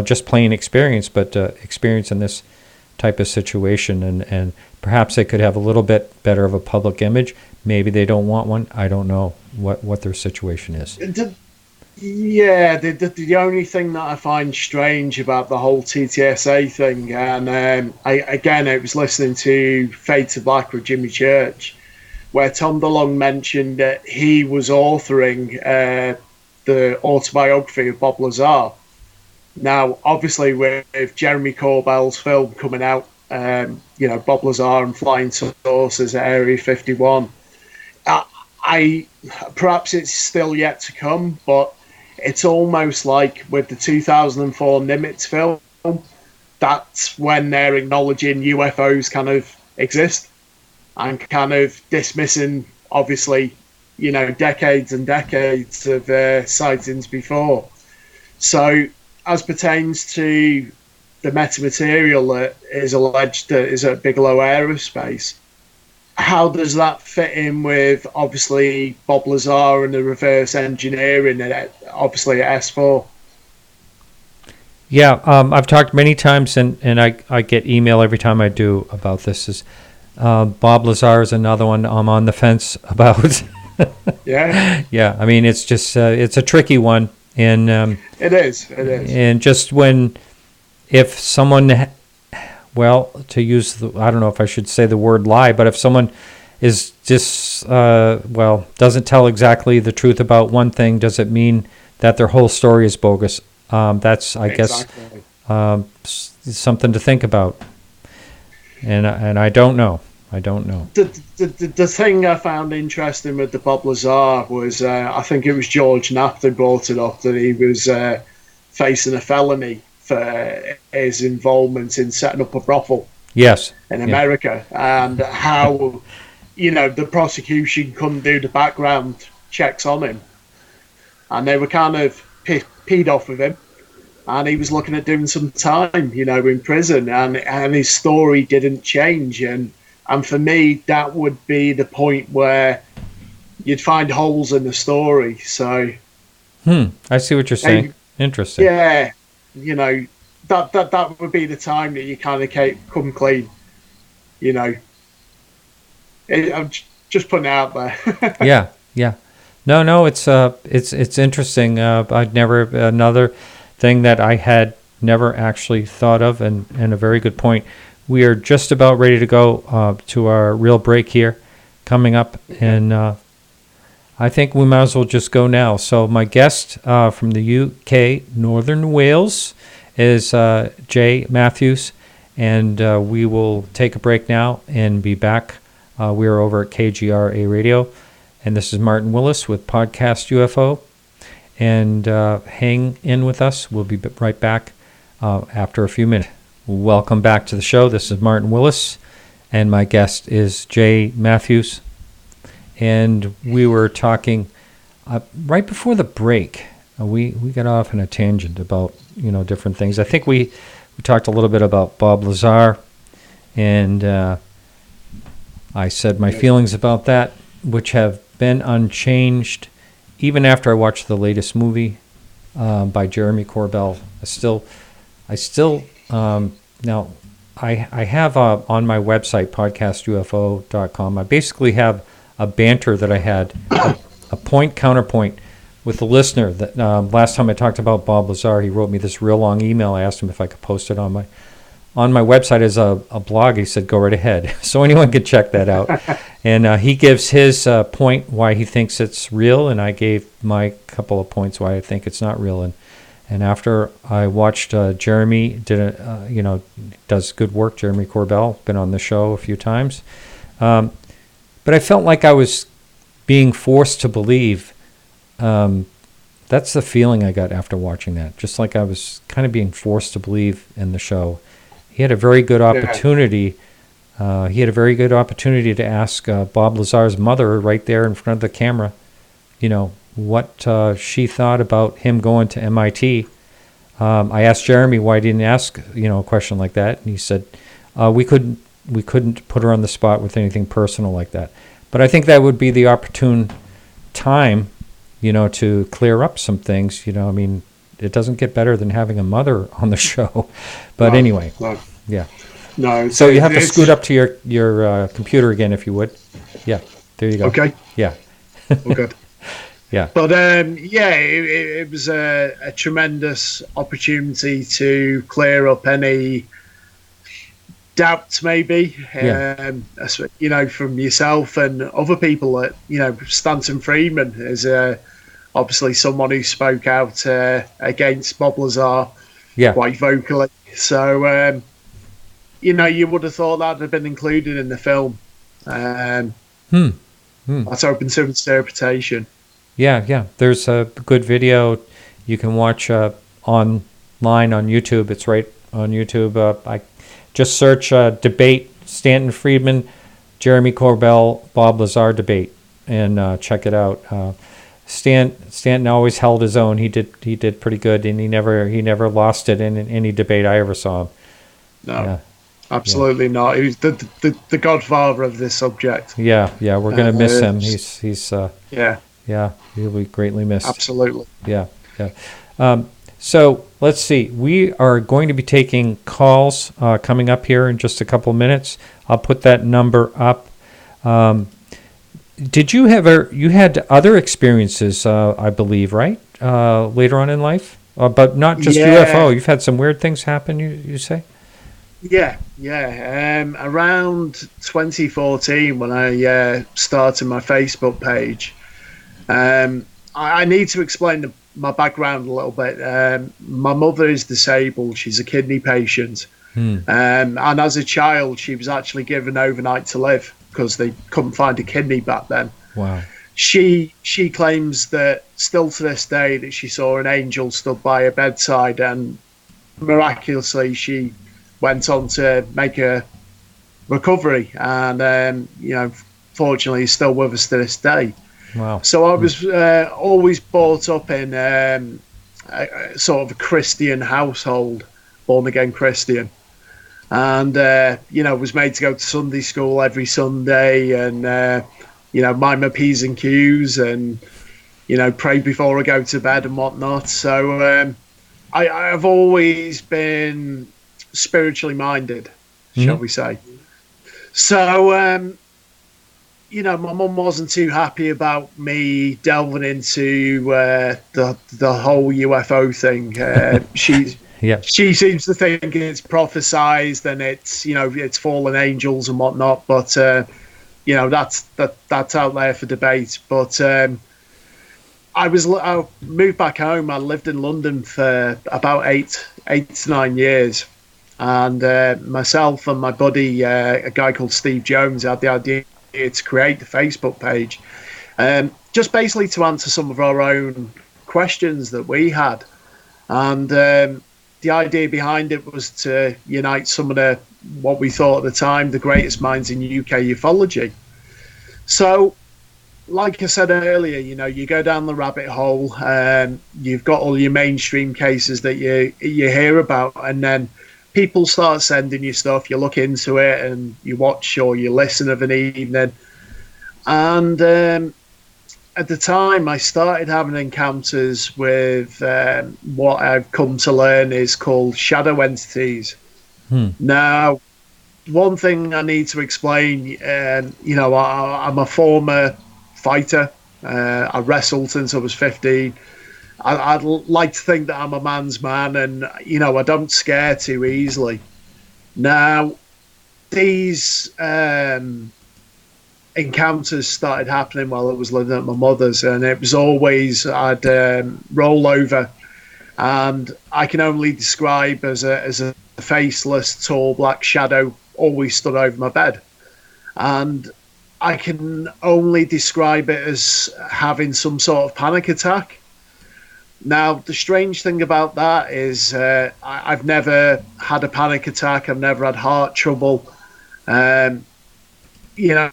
Speaker 1: just plain experience, but experience in this type of situation, and perhaps they could have a little bit better of a public image. Maybe they don't want one. I don't know what their situation is.
Speaker 3: The only thing that I find strange about the whole TTSA thing, and I was listening to Fade to Black with Jimmy Church, where Tom DeLonge mentioned that he was authoring the autobiography of Bob Lazar. Now, obviously, with Jeremy Corbell's film coming out, Bob Lazar and Flying Saucers at Area 51, perhaps it's still yet to come, but it's almost like with the 2004 Nimitz film, that's when they're acknowledging UFOs kind of exist and kind of dismissing, obviously, decades and decades of sightings before. So, as pertains to the metamaterial that is alleged that is at Bigelow Aerospace, how does that fit in with obviously Bob Lazar and the reverse engineering and obviously at S4?
Speaker 1: Yeah, I've talked many times, and I get email every time I do about this. Is Bob Lazar is another one I'm on the fence about.
Speaker 3: Yeah.
Speaker 1: Yeah, I mean, it's just it's a tricky one, and
Speaker 3: It is. It is.
Speaker 1: and just if someone, well, to use I don't know if I should say the word lie, but if someone is just doesn't tell exactly the truth about one thing, does it mean that their whole story is bogus? That's, I guess, something to think about. And I don't know. I don't know.
Speaker 3: The thing I found interesting with the Bob Lazar was, I think it was George Knapp that brought it up, that he was facing a felony for his involvement in setting up a brothel.
Speaker 1: Yes.
Speaker 3: In America, and how, the prosecution couldn't do the background checks on him. And they were kind of peed off with him. And he was looking at doing some time, in prison. And his story didn't change. And for me, that would be the point where you'd find holes in the story. So,
Speaker 1: I see what you're saying. Interesting.
Speaker 3: Yeah, that would be the time that you kind of come clean. I'm just putting it out there.
Speaker 1: Yeah. No, it's interesting. I'd never another thing that I had never actually thought of, and a very good point. We are just about ready to go to our real break here, coming up, and I think we might as well just go now. So my guest from the UK, Northern Wales, is Jay Matthews, and we will take a break now and be back. We are over at KGRA Radio, and this is Martin Willis with Podcast UFO. And hang in with us. We'll be right back after a few minutes. Welcome back to the show. This is Martin Willis, and my guest is Jay Matthews. And we were talking right before the break. We got off on a tangent about different things. I think we talked a little bit about Bob Lazar, and I said my feelings about that, which have been unchanged. Even after I watched the latest movie by Jeremy Corbell, I still now I have on my website podcastufo.com. I basically have a banter that I had, a point counterpoint with the listener. That last time I talked about Bob Lazar, he wrote me this real long email. I asked him if I could post it on my website as a blog. He said, go right ahead. So anyone could check that out. And he gives his point why he thinks it's real, and I gave my couple of points why I think it's not real. And after I watched Jeremy does good work. Jeremy Corbell, been on the show a few times. But I felt like I was being forced to believe. That's the feeling I got after watching that. Just like I was kind of being forced to believe in the show. He had a very good opportunity. He had a very good opportunity to ask Bob Lazar's mother right there in front of the camera, what she thought about him going to MIT. I asked Jeremy why he didn't ask, a question like that, and he said we couldn't put her on the spot with anything personal like that. But I think that would be the opportune time, to clear up some things. I mean, it doesn't get better than having a mother on the show. But anyway, yeah.
Speaker 3: No.
Speaker 1: So you have to scoot up to your computer again, if you would. Yeah, there you go.
Speaker 3: Okay.
Speaker 1: Yeah.
Speaker 3: Okay.
Speaker 1: Yeah.
Speaker 3: But it was a tremendous opportunity to clear up any doubts, maybe, from yourself and other people. Stanton Friedman is obviously someone who spoke out against Bob Lazar quite vocally. So, you would have thought that would have been included in the film. That's open to interpretation. Yeah.
Speaker 1: There's a good video you can watch online on YouTube. It's right on YouTube. I just search debate Stanton Friedman, Jeremy Corbell, Bob Lazar debate, and check it out. Stanton always held his own. He did pretty good, and he never lost it in any debate I ever saw him.
Speaker 3: No. absolutely not. He was the godfather of this subject.
Speaker 1: Yeah, we're going to miss him. He's
Speaker 3: yeah,
Speaker 1: he'll be greatly missed.
Speaker 3: absolutely.
Speaker 1: Yeah. So let's see. We are going to be taking calls coming up here in just a couple of minutes. I'll put that number up. Did you had other experiences, I believe, right? Later on in life? But not just UFO. You've had some weird things happen, you say?
Speaker 3: Yeah. Around 2014, when I started my Facebook page, I need to explain my background a little bit. My mother is disabled. She's a kidney patient. And as a child, she was actually given overnight to live because they couldn't find a kidney back then.
Speaker 1: Wow.
Speaker 3: She claims that still to this day that she saw an angel stood by her bedside, and miraculously she went on to make a recovery, and fortunately is still with us to this day.
Speaker 1: Wow.
Speaker 3: So I was always brought up in a sort of a Christian household, born again Christian, and was made to go to Sunday school every Sunday, and mind my P's and Q's, and pray before I go to bed and whatnot. So I've always been spiritually minded, shall we say. So my mum wasn't too happy about me delving into the whole UFO thing. She seems to think it's prophesized and it's fallen angels and whatnot, but that's out there for debate. But I moved back home. I lived in London for about eight to 9 years, and myself and my buddy, a guy called Steve Jones, had the idea to create the Facebook page, just basically to answer some of our own questions that we had. And the idea behind it was to unite some of what we thought at the time, the greatest minds in UK ufology. So, like I said earlier, you go down the rabbit hole, you've got all your mainstream cases that you hear about, and then people start sending you stuff, you look into it, and you watch or you listen of an evening. And at the time, I started having encounters with what I've come to learn is called shadow entities. Now, one thing I need to explain, I'm a former fighter. I wrestled since I was 15. I'd like to think that I'm a man's man, and I don't scare too easily. Now, these encounters started happening while I was living at my mother's, and it was always I'd roll over, and I can only describe as a faceless, tall black shadow always stood over my bed, and I can only describe it as having some sort of panic attack. Now, the strange thing about that is I've never had a panic attack. I've never had heart trouble. So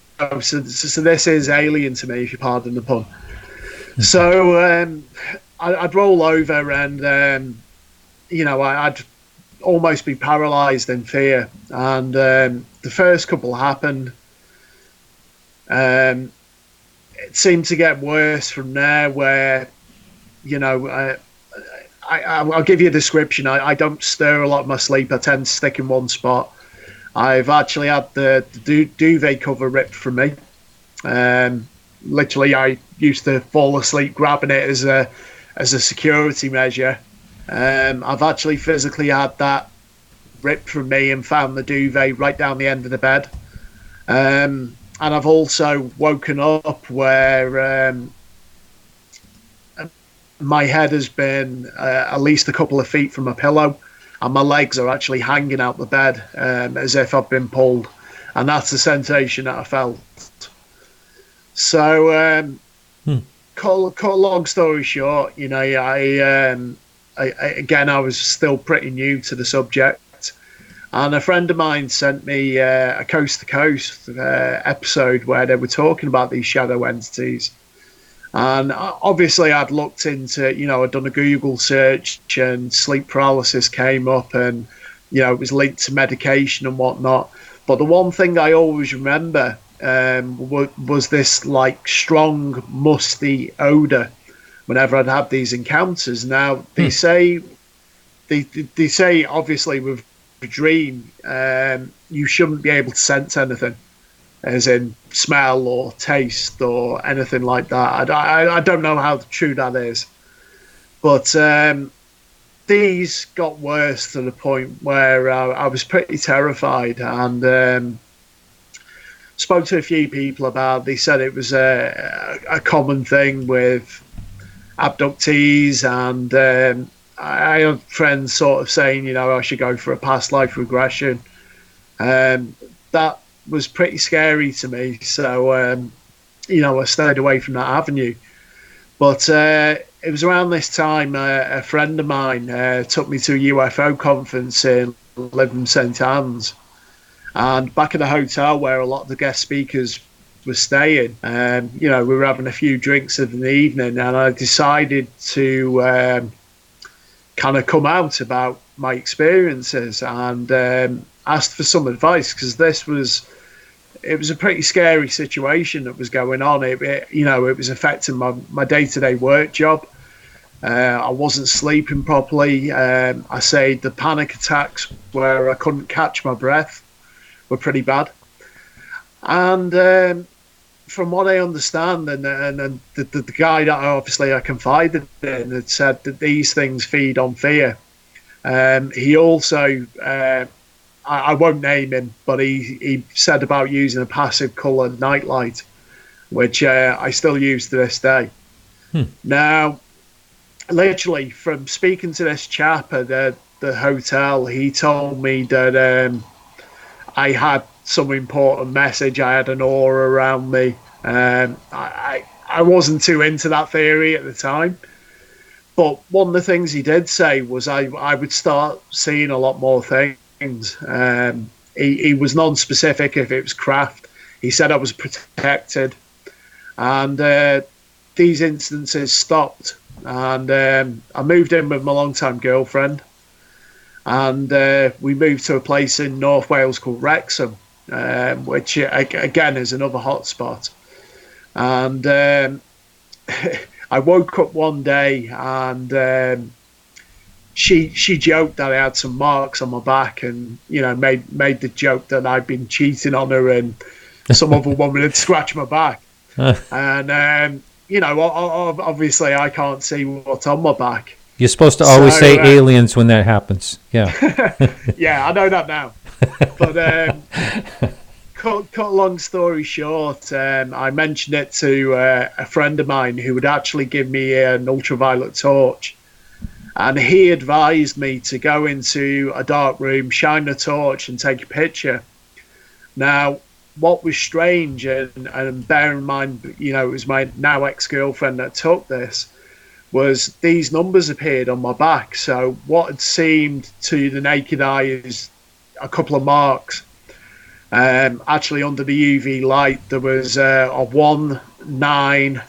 Speaker 3: this is alien to me, if you pardon the pun. So I'd roll over and, I'd almost be paralyzed in fear. And the first couple happened. It seemed to get worse from there, where I'll give you a description. I don't stir a lot in my sleep. I tend to stick in one spot. I've actually had the duvet cover ripped from me. Literally, I used to fall asleep grabbing it as a security measure. I've actually physically had that ripped from me and found the duvet right down the end of the bed. And I've also woken up where my head has been at least a couple of feet from a pillow, and my legs are actually hanging out the bed as if I've been pulled, and that's the sensation that I felt. So, cut a long story short, I was still pretty new to the subject, and a friend of mine sent me a coast to coast episode where they were talking about these shadow entities. And obviously I'd looked into, I'd done a Google search, and sleep paralysis came up, and it was linked to medication and whatnot. But the one thing I always remember was this like strong, musty odor whenever I'd have these encounters. Now they say obviously with a dream, you shouldn't be able to sense anything, as in smell or taste or anything like that. I don't know how true that is, but these got worse to the point where I was pretty terrified, and spoke to a few people about it. They said it was a common thing with abductees, and I had friends sort of saying, I should go for a past life regression. That was pretty scary to me, so I stayed away from that avenue. But it was around this time a friend of mine took me to a UFO conference in Lytham St Anne's, and back at the hotel where a lot of the guest speakers were staying, we were having a few drinks in the evening, and I decided to kind of come out about my experiences and asked for some advice, because it was a pretty scary situation that was going on. It was affecting my day-to-day work job. I wasn't sleeping properly. I say the panic attacks where I couldn't catch my breath were pretty bad. And from what I understand, and the guy that I confided in had said that these things feed on fear. He also, I won't name him, but he said about using a passive coloured nightlight, which I still use to this day. Now, literally, from speaking to this chap at the hotel, he told me that I had some important message. I had an aura around me. I wasn't too into that theory at the time, but one of the things he did say was I would start seeing a lot more things. He was non-specific if it was craft. He said I was protected, and these instances stopped. And I moved in with my long-time girlfriend, and we moved to a place in North Wales called Wrexham, which again is another hotspot. And I woke up one day, and she joked that I had some marks on my back, and made the joke that I'd been cheating on her and some other woman had scratched my back. And obviously I can't see what's on my back.
Speaker 1: You're supposed to always say aliens when that happens. Yeah.
Speaker 3: Yeah, I know that now. But cut long story short, I mentioned it to a friend of mine who would actually give me an ultraviolet torch, and he advised me to go into a dark room, shine the torch, and take a picture. Now, what was strange, and bear in mind, it was my now ex-girlfriend that took this, was these numbers appeared on my back. So what had seemed to the naked eye is a couple of marks. Actually, under the UV light, there was a 1, 9,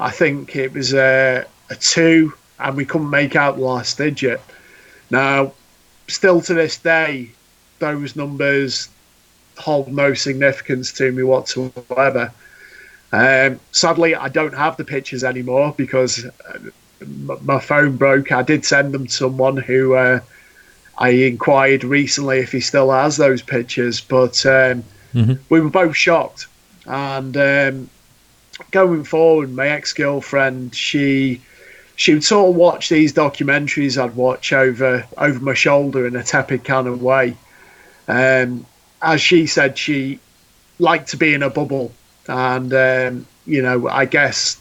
Speaker 3: I think it was a 2, and we couldn't make out the last digit. Now, still to this day, those numbers hold no significance to me whatsoever. Sadly, I don't have the pictures anymore because my phone broke. I did send them to someone who I inquired recently if he still has those pictures, but we were both shocked. And going forward, my ex-girlfriend, she would sort of watch these documentaries I'd watch over my shoulder in a tepid kind of way. As she said, she liked to be in a bubble, and I guess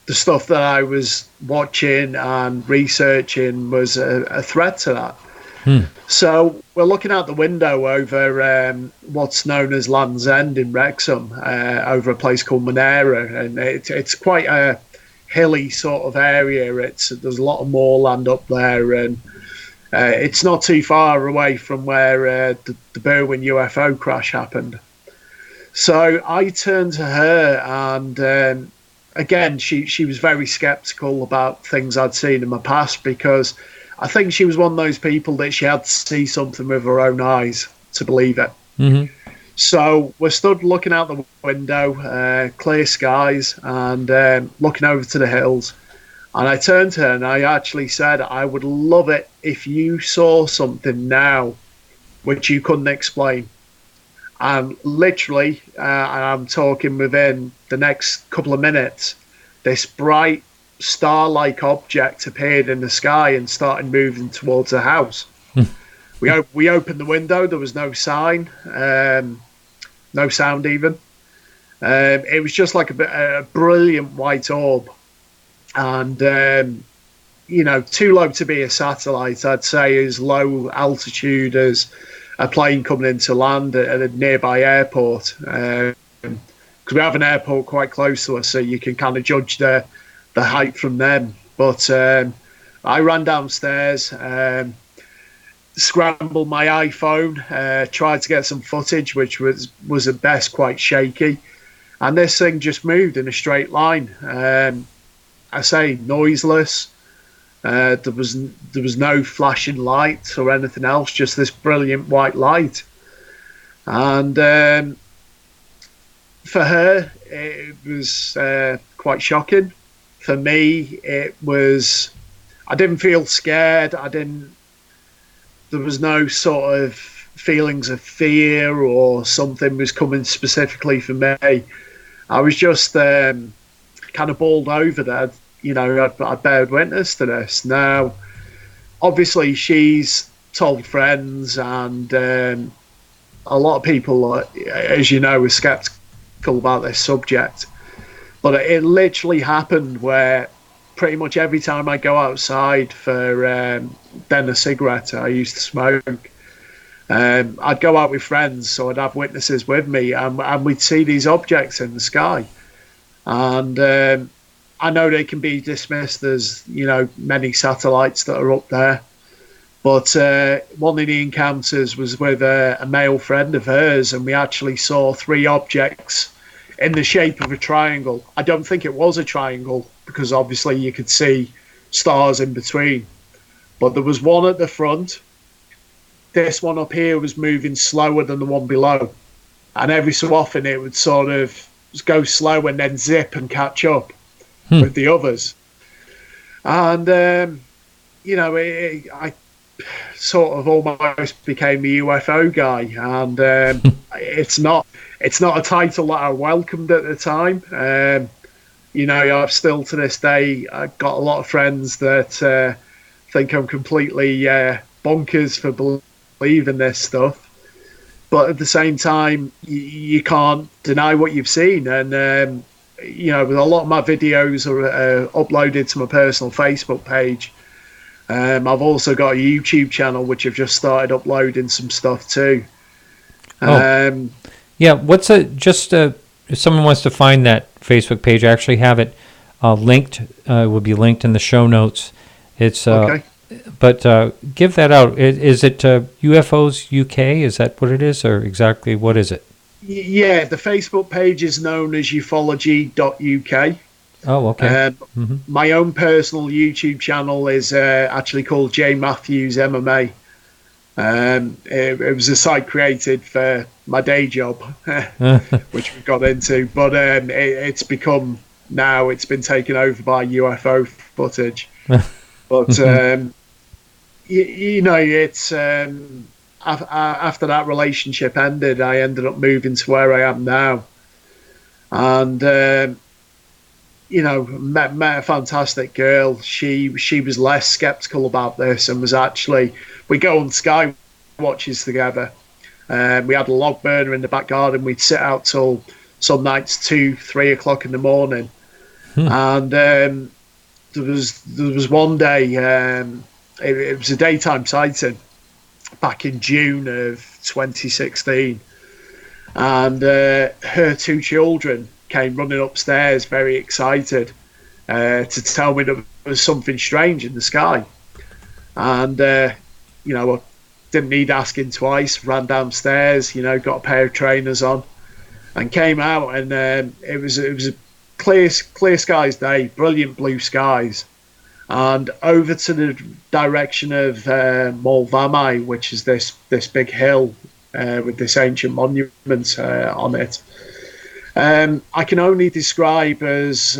Speaker 3: the stuff that I was watching and researching was a threat to that. So we're looking out the window over what's known as Land's End in Wrexham, over a place called Monera, and it's quite a hilly sort of area. There's a lot of moorland up there, and it's not too far away from where the Berwyn UFO crash happened. So I turned to her, and again, she was very skeptical about things I'd seen in my past, because I think she was one of those people that she had to see something with her own eyes to believe it.
Speaker 1: Mm-hmm.
Speaker 3: So we're stood looking out the window, clear skies, and looking over to the hills. And I turned to her and I actually said, I would love it if you saw something now which you couldn't explain. And literally, I'm talking within the next couple of minutes, this bright star-like object appeared in the sky and started moving towards the house. We opened the window. There was no sign, no sound even. It was just like a brilliant white orb. And, too low to be a satellite, I'd say as low altitude as a plane coming into land at a nearby airport. Because we have an airport quite close to us, so you can kind of judge the height from them. But I ran downstairs, scrambled my iPhone, tried to get some footage, which was at best quite shaky. And this thing just moved in a straight line. I say noiseless. There was no flashing light or anything else, just this brilliant white light. And for her, it was quite shocking. For me, it was. I didn't feel scared. There was no sort of feelings of fear or something was coming specifically for me. I was just kind of bowled over that, I bared witness to this. Now, obviously, she's told friends, and a lot of people, as you know, are skeptical about this subject. But it literally happened where pretty much every time I go outside for then a cigarette, I used to smoke. I'd go out with friends, so I'd have witnesses with me, and we'd see these objects in the sky. And I know they can be dismissed as, many satellites that are up there. But one of the encounters was with a male friend of hers, and we actually saw 3 objects in the shape of a triangle. I don't think it was a triangle, because obviously you could see stars in between. But there was one at the front. This one up here was moving slower than the one below. And every so often it would sort of go slow and then zip and catch up with the others. And, I sort of almost became the UFO guy. And it's not a title that I welcomed at the time. I've still to this day, I've got a lot of friends that think I'm completely bonkers for believing this stuff. But at the same time, you can't deny what you've seen. And, a lot of my videos are uploaded to my personal Facebook page. I've also got a YouTube channel, which I've just started uploading some stuff too.
Speaker 1: Yeah, if someone wants to find that Facebook page, I actually have it linked. It will be linked in the show notes. It's okay. But give that out. Is it UFOs UK? Is that what it is, or exactly what is it?
Speaker 3: Yeah, the Facebook page is known as UFOlogy.UK.
Speaker 1: Oh, okay.
Speaker 3: My own personal YouTube channel is actually called J Matthews MMA. It was a site created for my day job, which we got into, but it's become now it's been taken over by UFO footage. But it's after that relationship ended, I ended up moving to where I am now, and met a fantastic girl. She was less skeptical about this and was actually, we go on sky watches together. We had a log burner in the back garden. We'd sit out till some nights 2-3 o'clock in the morning. And there was one day, it was a daytime sighting back in June of 2016, and her 2 children came running upstairs very excited to tell me there was something strange in the sky. And I didn't need asking twice, ran downstairs, got a pair of trainers on and came out, and it was a clear skies day, brilliant blue skies. and over to the direction of Molvamai, which is this big hill with this ancient monument on it. I can only describe as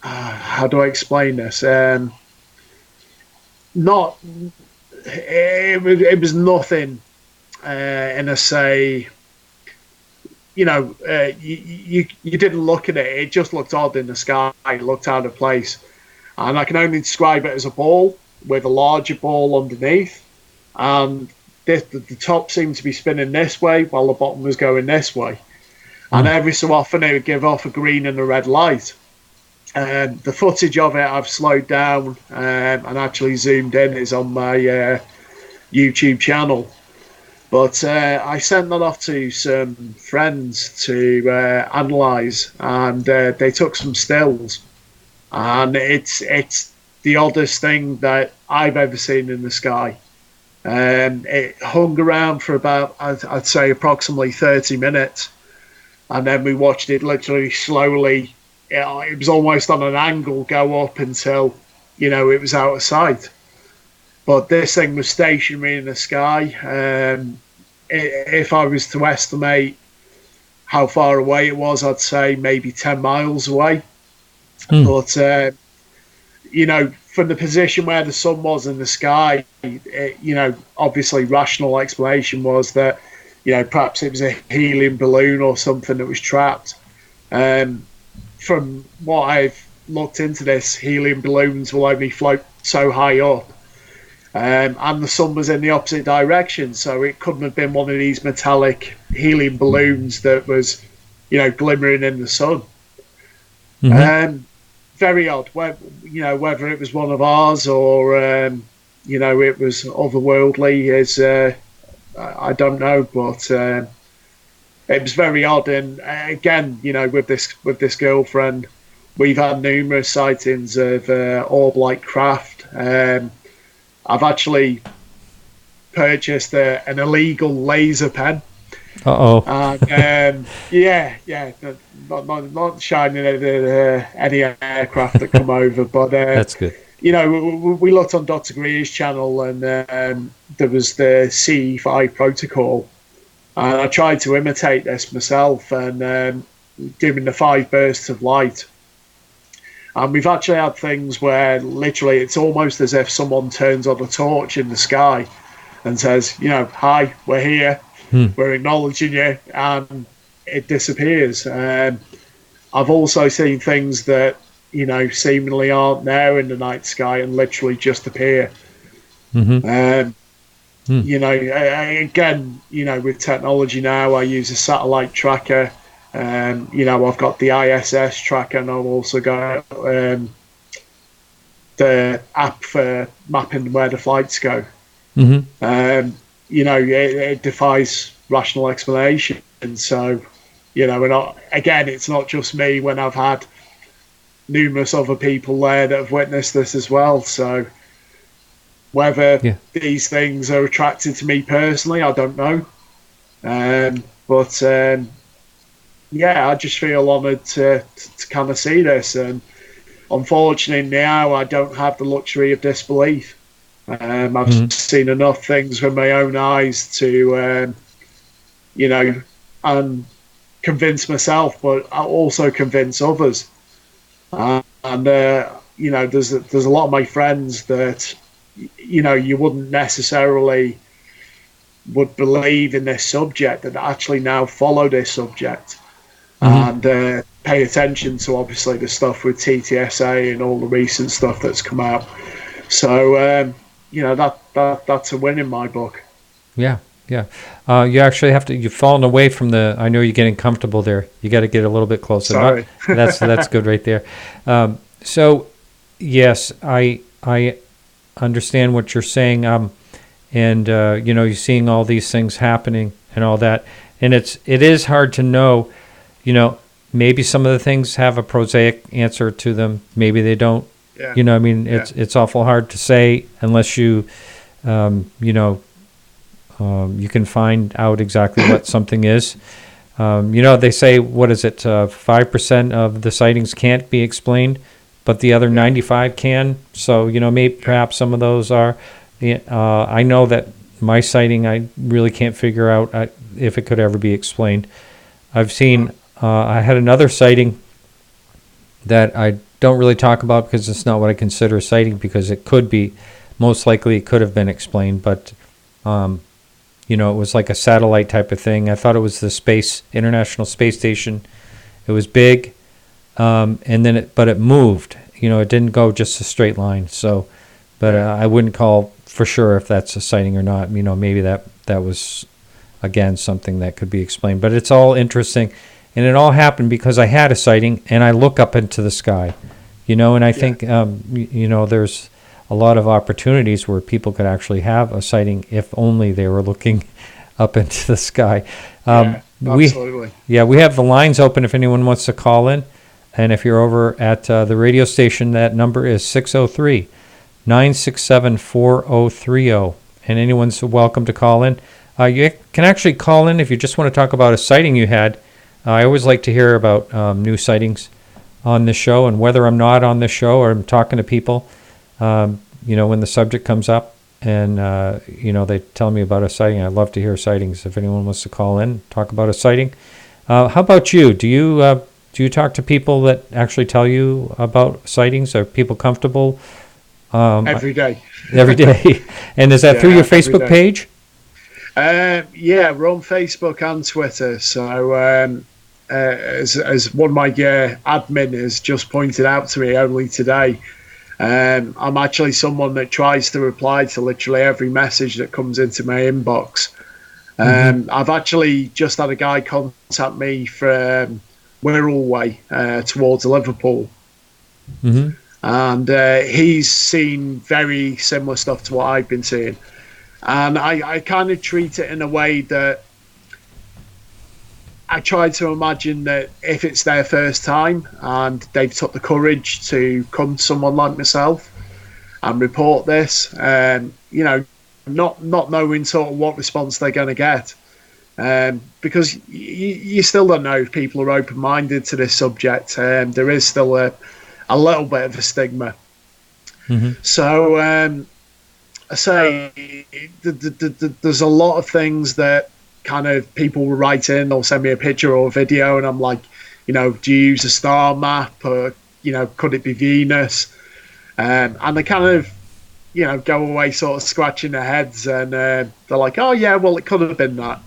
Speaker 3: how do I explain this? Not it was nothing in a say. You didn't look at it. It just looked odd in the sky. It looked out of place. And I can only describe it as a ball with a larger ball underneath. And the top seemed to be spinning this way while the bottom was going this way. And every so often it would give off a green and a red light. The footage of it I've slowed down and actually zoomed in is on my YouTube channel. But I sent that off to some friends to analyse, and they took some stills. And it's the oddest thing that I've ever seen in the sky. It hung around for about, I'd say, approximately 30 minutes. And then we watched it literally slowly. It was almost on an angle go up until, it was out of sight. But this thing was stationary in the sky. If I was to estimate how far away it was, I'd say maybe 10 miles away. But, from the position where the sun was in the sky, obviously rational explanation was that, perhaps it was a helium balloon or something that was trapped. From what I've looked into this, helium balloons will only float so high up. And the sun was in the opposite direction, so it couldn't have been one of these metallic helium balloons that was, glimmering in the sun. Very odd. Whether it was one of ours or, it was otherworldly is, I don't know, but it was very odd. And again, with this girlfriend, we've had numerous sightings of orb-like craft. I've actually purchased an illegal laser pen. And not shining at any aircraft that come over, but
Speaker 1: that's good.
Speaker 3: We looked on Dr. Greer's channel, and there was the CE5 protocol, and I tried to imitate this myself and doing the 5 bursts of light. And we've actually had things where literally it's almost as if someone turns on a torch in the sky and says, hi, we're here, we're acknowledging you, and it disappears. I've also seen things that, seemingly aren't there in the night sky and literally just appear. Again, with technology now, I use a satellite tracker. I've got the ISS tracker, and I've also got the app for mapping where the flights go. It defies rational explanation. And so, again, it's not just me when I've had numerous other people there that have witnessed this as well. So whether these things are attracted to me personally, I don't know. I just feel honoured to kind of see this, and unfortunately now I don't have the luxury of disbelief. I've seen enough things with my own eyes to, and convince myself, but I also convince others. There's a lot of my friends that, you wouldn't necessarily would believe in this subject that actually now follow this subject. And pay attention to obviously the stuff with TTSA and all the recent stuff that's come out. So that's a win in my book. You actually have to. You've fallen away from the. I know you're getting comfortable there. You got to get a little bit closer.
Speaker 1: Sorry. That's good right there. So yes, I understand what you're saying. You're seeing all these things happening and all that, and it is hard to know. Maybe some of the things have a prosaic answer to them. Maybe they don't. It's awful hard to say unless you, you can find out exactly what something is. They say, what is it? 5% of the sightings can't be explained. but the other 95 can. So, maybe perhaps some of those are. I know that my sighting, I really can't figure out if it could ever be explained. I've seen, I had another sighting that I don't really talk about because it's not what I consider a sighting, because it could be, most likely it could have been explained, but, it was like a satellite type of thing. I thought it was the International Space Station. It was big, and then but it moved. It didn't go just a straight line. So, but I wouldn't call for sure if that's a sighting or not. Maybe that was, again, something that could be explained. But it's all interesting, and it all happened because I had a sighting, and I look up into the sky, and I think, there's a lot of opportunities where people could actually have a sighting if only they were looking up into the sky.
Speaker 3: Absolutely.
Speaker 1: We have the lines open if anyone wants to call in. And if you're over at the radio station, that number is 603-967-4030. And anyone's welcome to call in. You can actually call in if you just want to talk about a sighting you had. I always like to hear about new sightings on this show, and whether I'm not on this show or I'm talking to people, when the subject comes up and, they tell me about a sighting, I love to hear sightings. If anyone wants to call in, talk about a sighting. How about you? Do you talk to people that actually tell you about sightings? Are people comfortable?
Speaker 3: Every day.
Speaker 1: Every day. And is that through your Facebook page?
Speaker 3: We're on Facebook and Twitter. So as one of my admin has just pointed out to me only today, I'm actually someone that tries to reply to literally every message that comes into my inbox. I've actually just had a guy contact me from Wirral Way towards Liverpool. And he's seen very similar stuff to what I've been seeing. And I kind of treat it in a way that I try to imagine that if it's their first time and they've took the courage to come to someone like myself and report this, not knowing sort of what response they're going to get. Because you still don't know if people are open-minded to this subject. There is still a little bit of a stigma. So I say there's a lot of things that kind of people will write in, they'll send me a picture or a video, and I'm like, do you use a star map, or could it be Venus? And they kind of go away sort of scratching their heads, and they're like, oh yeah, well, it could have been that.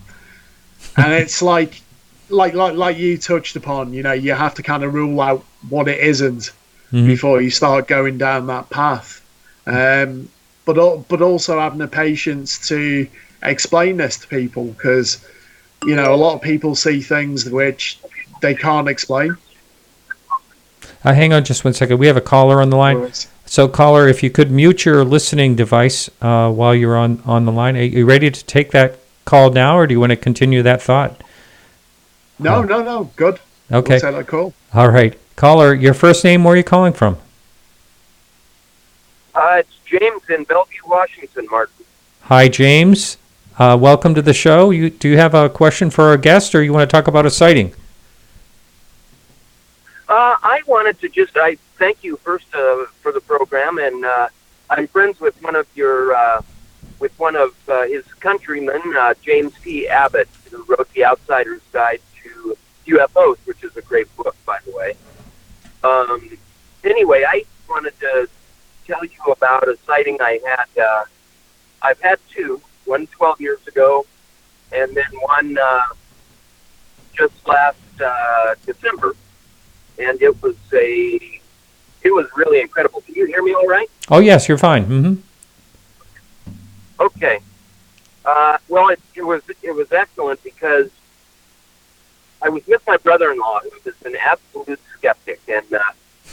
Speaker 3: And it's like you touched upon, you have to kind of rule out what it isn't before you start going down that path. But also having the patience to explain this to people, because a lot of people see things which they can't explain.
Speaker 1: Hang on just one second. We have a caller on the line.
Speaker 3: Right.
Speaker 1: So, caller, if you could mute your listening device while you're on the line. Are you ready to take that call now, or do you want to continue that thought?
Speaker 3: No, good.
Speaker 1: Okay.
Speaker 3: We'll take that call.
Speaker 1: All right. Caller, your first name, where are you calling from?
Speaker 5: It's James in Bellevue, Washington, Martin.
Speaker 1: Hi, James. Welcome to the show. Do you have a question for our guest, or you want to talk about a sighting?
Speaker 5: I wanted to I thank you first for the program, and I'm friends with one of his countrymen, James P. Abbott, who wrote The Outsider's Guide to UFOs, which is a great book, by the way. Anyway, I wanted to tell you about a sighting I had. I've had two, one 12 years ago, and then one just last December. And it was really incredible. Can you hear me all right?
Speaker 1: Oh, yes, you're fine.
Speaker 5: Okay. Well, it was excellent because I was with my brother-in-law, who was an absolute skeptic, and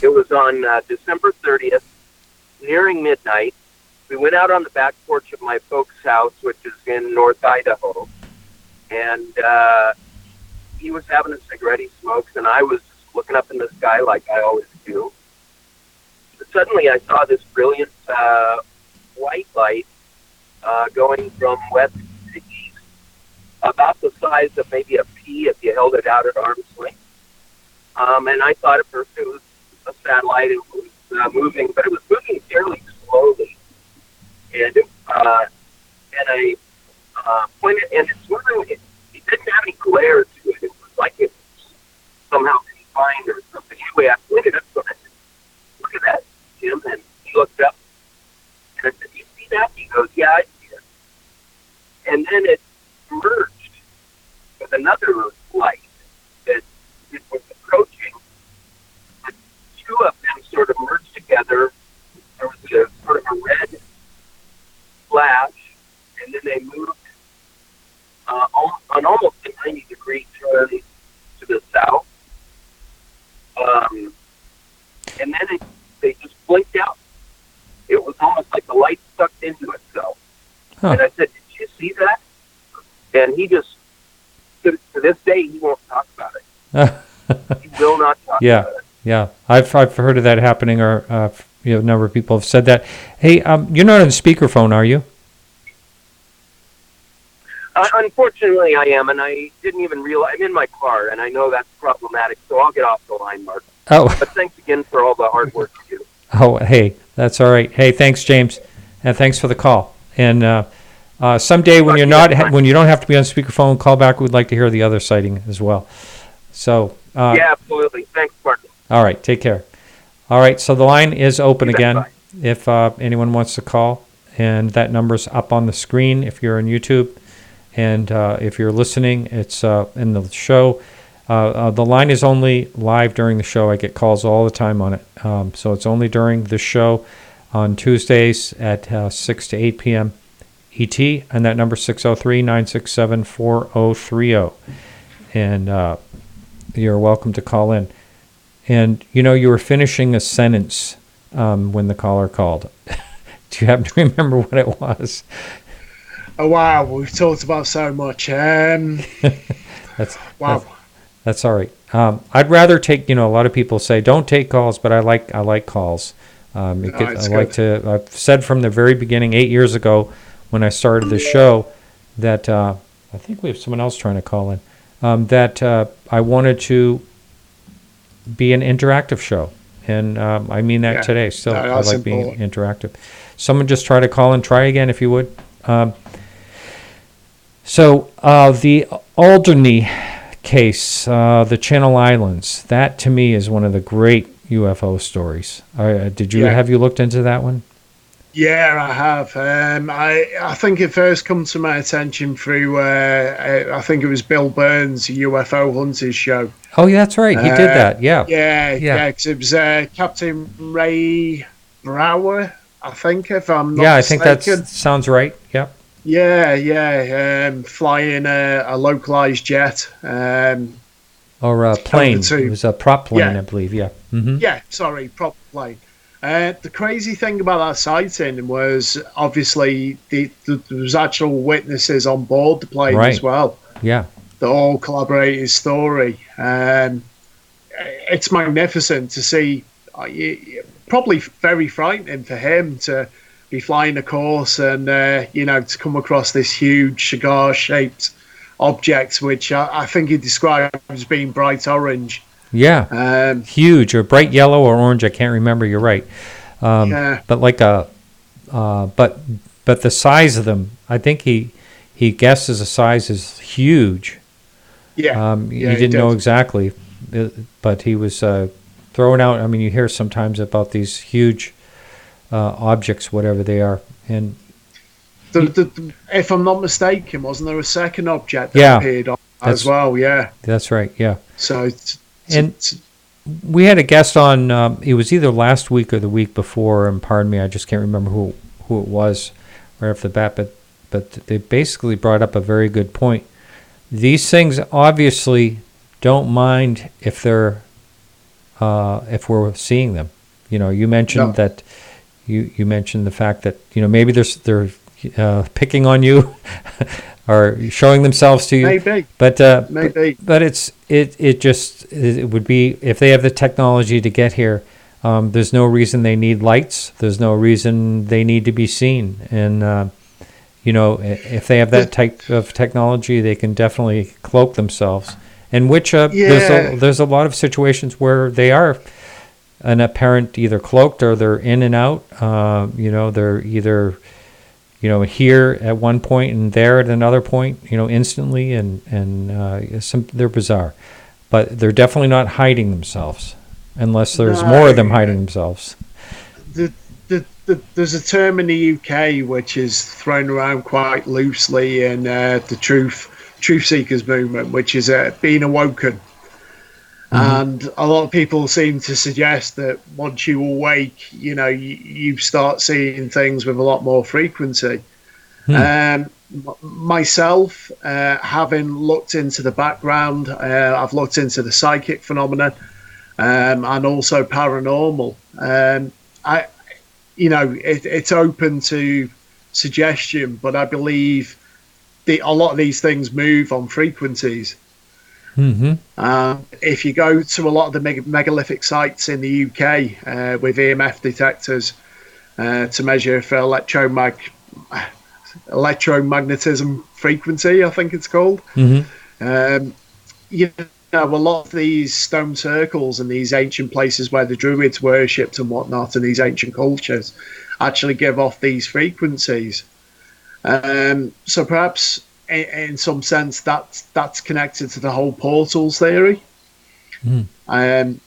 Speaker 5: it was on December 30th, nearing midnight. We went out on the back porch of my folks' house, which is in North Idaho, and he was having a cigarette he smokes, and I was looking up in the sky like I always do. But suddenly I saw this brilliant white light going from west to east, about the size of maybe a pea if you held it out at arm's length. And I thought at first it was a satellite. It was moving, but it was moving fairly slowly. And I pointed, and it's moving. It didn't have any glare to it. It was like it was somehow confined or something. Anyway, I pointed up to him. I said, "Look at that, Jim." And he looked up, and I said, "You see that?" He goes, "Yeah, I see it." And then it merged with another light that it was approaching. The two of them sort of merged together. There was a sort of a red flash, and then they moved on almost a 90-degree turn to the south. And then they just blinked out. It was almost like the light sucked into itself.
Speaker 1: Huh.
Speaker 5: And I said, "Did you see that?" And he just, to this day, he won't talk about it. He will not talk about it.
Speaker 1: Yeah. I've heard of that happening, or a number of people have said that. Hey, you're not on speakerphone, are you?
Speaker 5: Unfortunately, I am, and I didn't even realize. I'm in my car, and I know that's problematic, so I'll get off the line, Mark.
Speaker 1: Oh.
Speaker 5: But thanks again for all the hard work you do.
Speaker 1: Oh, hey, that's all right. Hey, thanks, James, and thanks for the call. And someday when you don't have to be on speakerphone, call back. We'd like to hear the other sighting as well. So
Speaker 5: yeah, absolutely. Thanks, Mark.
Speaker 1: All right, take care. All right, so the line is open again.
Speaker 5: Bye.
Speaker 1: If anyone wants to call, and that number's up on the screen if you're on YouTube. And if you're listening, it's in the show. The line is only live during the show. I get calls all the time on it. So it's only during the show on Tuesdays at 6 to 8 p.m. ET. And that number is 603-967-4030. And you're welcome to call in. And, you were finishing a sentence when the caller called. Do you happen to remember what it was?
Speaker 3: Oh, wow, we've talked about so much. Wow.
Speaker 1: That's all right. I'd rather take, a lot of people say don't take calls, but I like calls. I've said from the very beginning, 8 years ago when I started the show, that I think we have someone else trying to call in, that I wanted to be an interactive show. And I mean that today. Still, I like being interactive. Someone just try to call in. Try again if you would. So the Alderney case, the Channel Islands, that to me is one of the great UFO stories. Have you looked into that one?
Speaker 3: Yeah, I have. I think it first come to my attention through, I think it was Bill Burns' UFO Hunters show.
Speaker 1: Oh, yeah, that's right. He did that, yeah.
Speaker 3: Yeah, because it was Captain Ray Brower, I think, if I'm not mistaken.
Speaker 1: Yeah, I think that sounds right, yep.
Speaker 3: Yeah, flying a localized jet.
Speaker 1: Or a plane. It was a prop plane, I believe, yeah. Mm-hmm.
Speaker 3: Yeah, sorry, prop plane. The crazy thing about that sighting was obviously there was actual witnesses on board the plane as well.
Speaker 1: Yeah.
Speaker 3: That all corroborate his story. It's magnificent to see. Probably very frightening for him to be flying a course and to come across this huge cigar-shaped object, which I think he described as being bright orange.
Speaker 1: Yeah, huge, or bright yellow or orange. I can't remember. You're right. But like but the size of them, I think he guesses the size is huge.
Speaker 3: Yeah.
Speaker 1: He didn't know exactly, but he was throwing out. I mean, you hear sometimes about these huge objects, whatever they are, and
Speaker 3: if I'm not mistaken, wasn't there a second object that appeared on as well? Yeah,
Speaker 1: that's right. Yeah.
Speaker 3: So.
Speaker 1: We had a guest on, it was either last week or the week before, and pardon me, I just can't remember who it was right off the bat, but they basically brought up a very good point. These things obviously don't mind if they're, if we're seeing them. You mentioned that, you mentioned the fact that, maybe they're picking on you or showing themselves to you.
Speaker 3: Maybe.
Speaker 1: But
Speaker 3: maybe.
Speaker 1: But it would be, if they have the technology to get here, there's no reason they need lights. There's no reason they need to be seen. And if they have that type of technology, they can definitely cloak themselves. And which there's a lot of situations where they are an apparent either cloaked or they're in and out. They're either here at one point and there at another point, instantly, and they're bizarre, but they're definitely not hiding themselves unless there's more of them hiding themselves.
Speaker 3: There's a term in the UK which is thrown around quite loosely in the truth seekers movement, which is being awoken. And a lot of people seem to suggest that once you awake, you start seeing things with a lot more frequency. Myself, having looked into the background, I've looked into the psychic phenomenon and also paranormal. It's open to suggestion, but I believe a lot of these things move on frequencies. If you go to a lot of the megalithic sites in the UK with EMF detectors to measure for electromagnetism frequency, I think it's called, a lot of these stone circles and these ancient places where the Druids worshipped and whatnot, and these ancient cultures actually give off these frequencies. So perhaps in some sense that's connected to the whole portals theory. Perhaps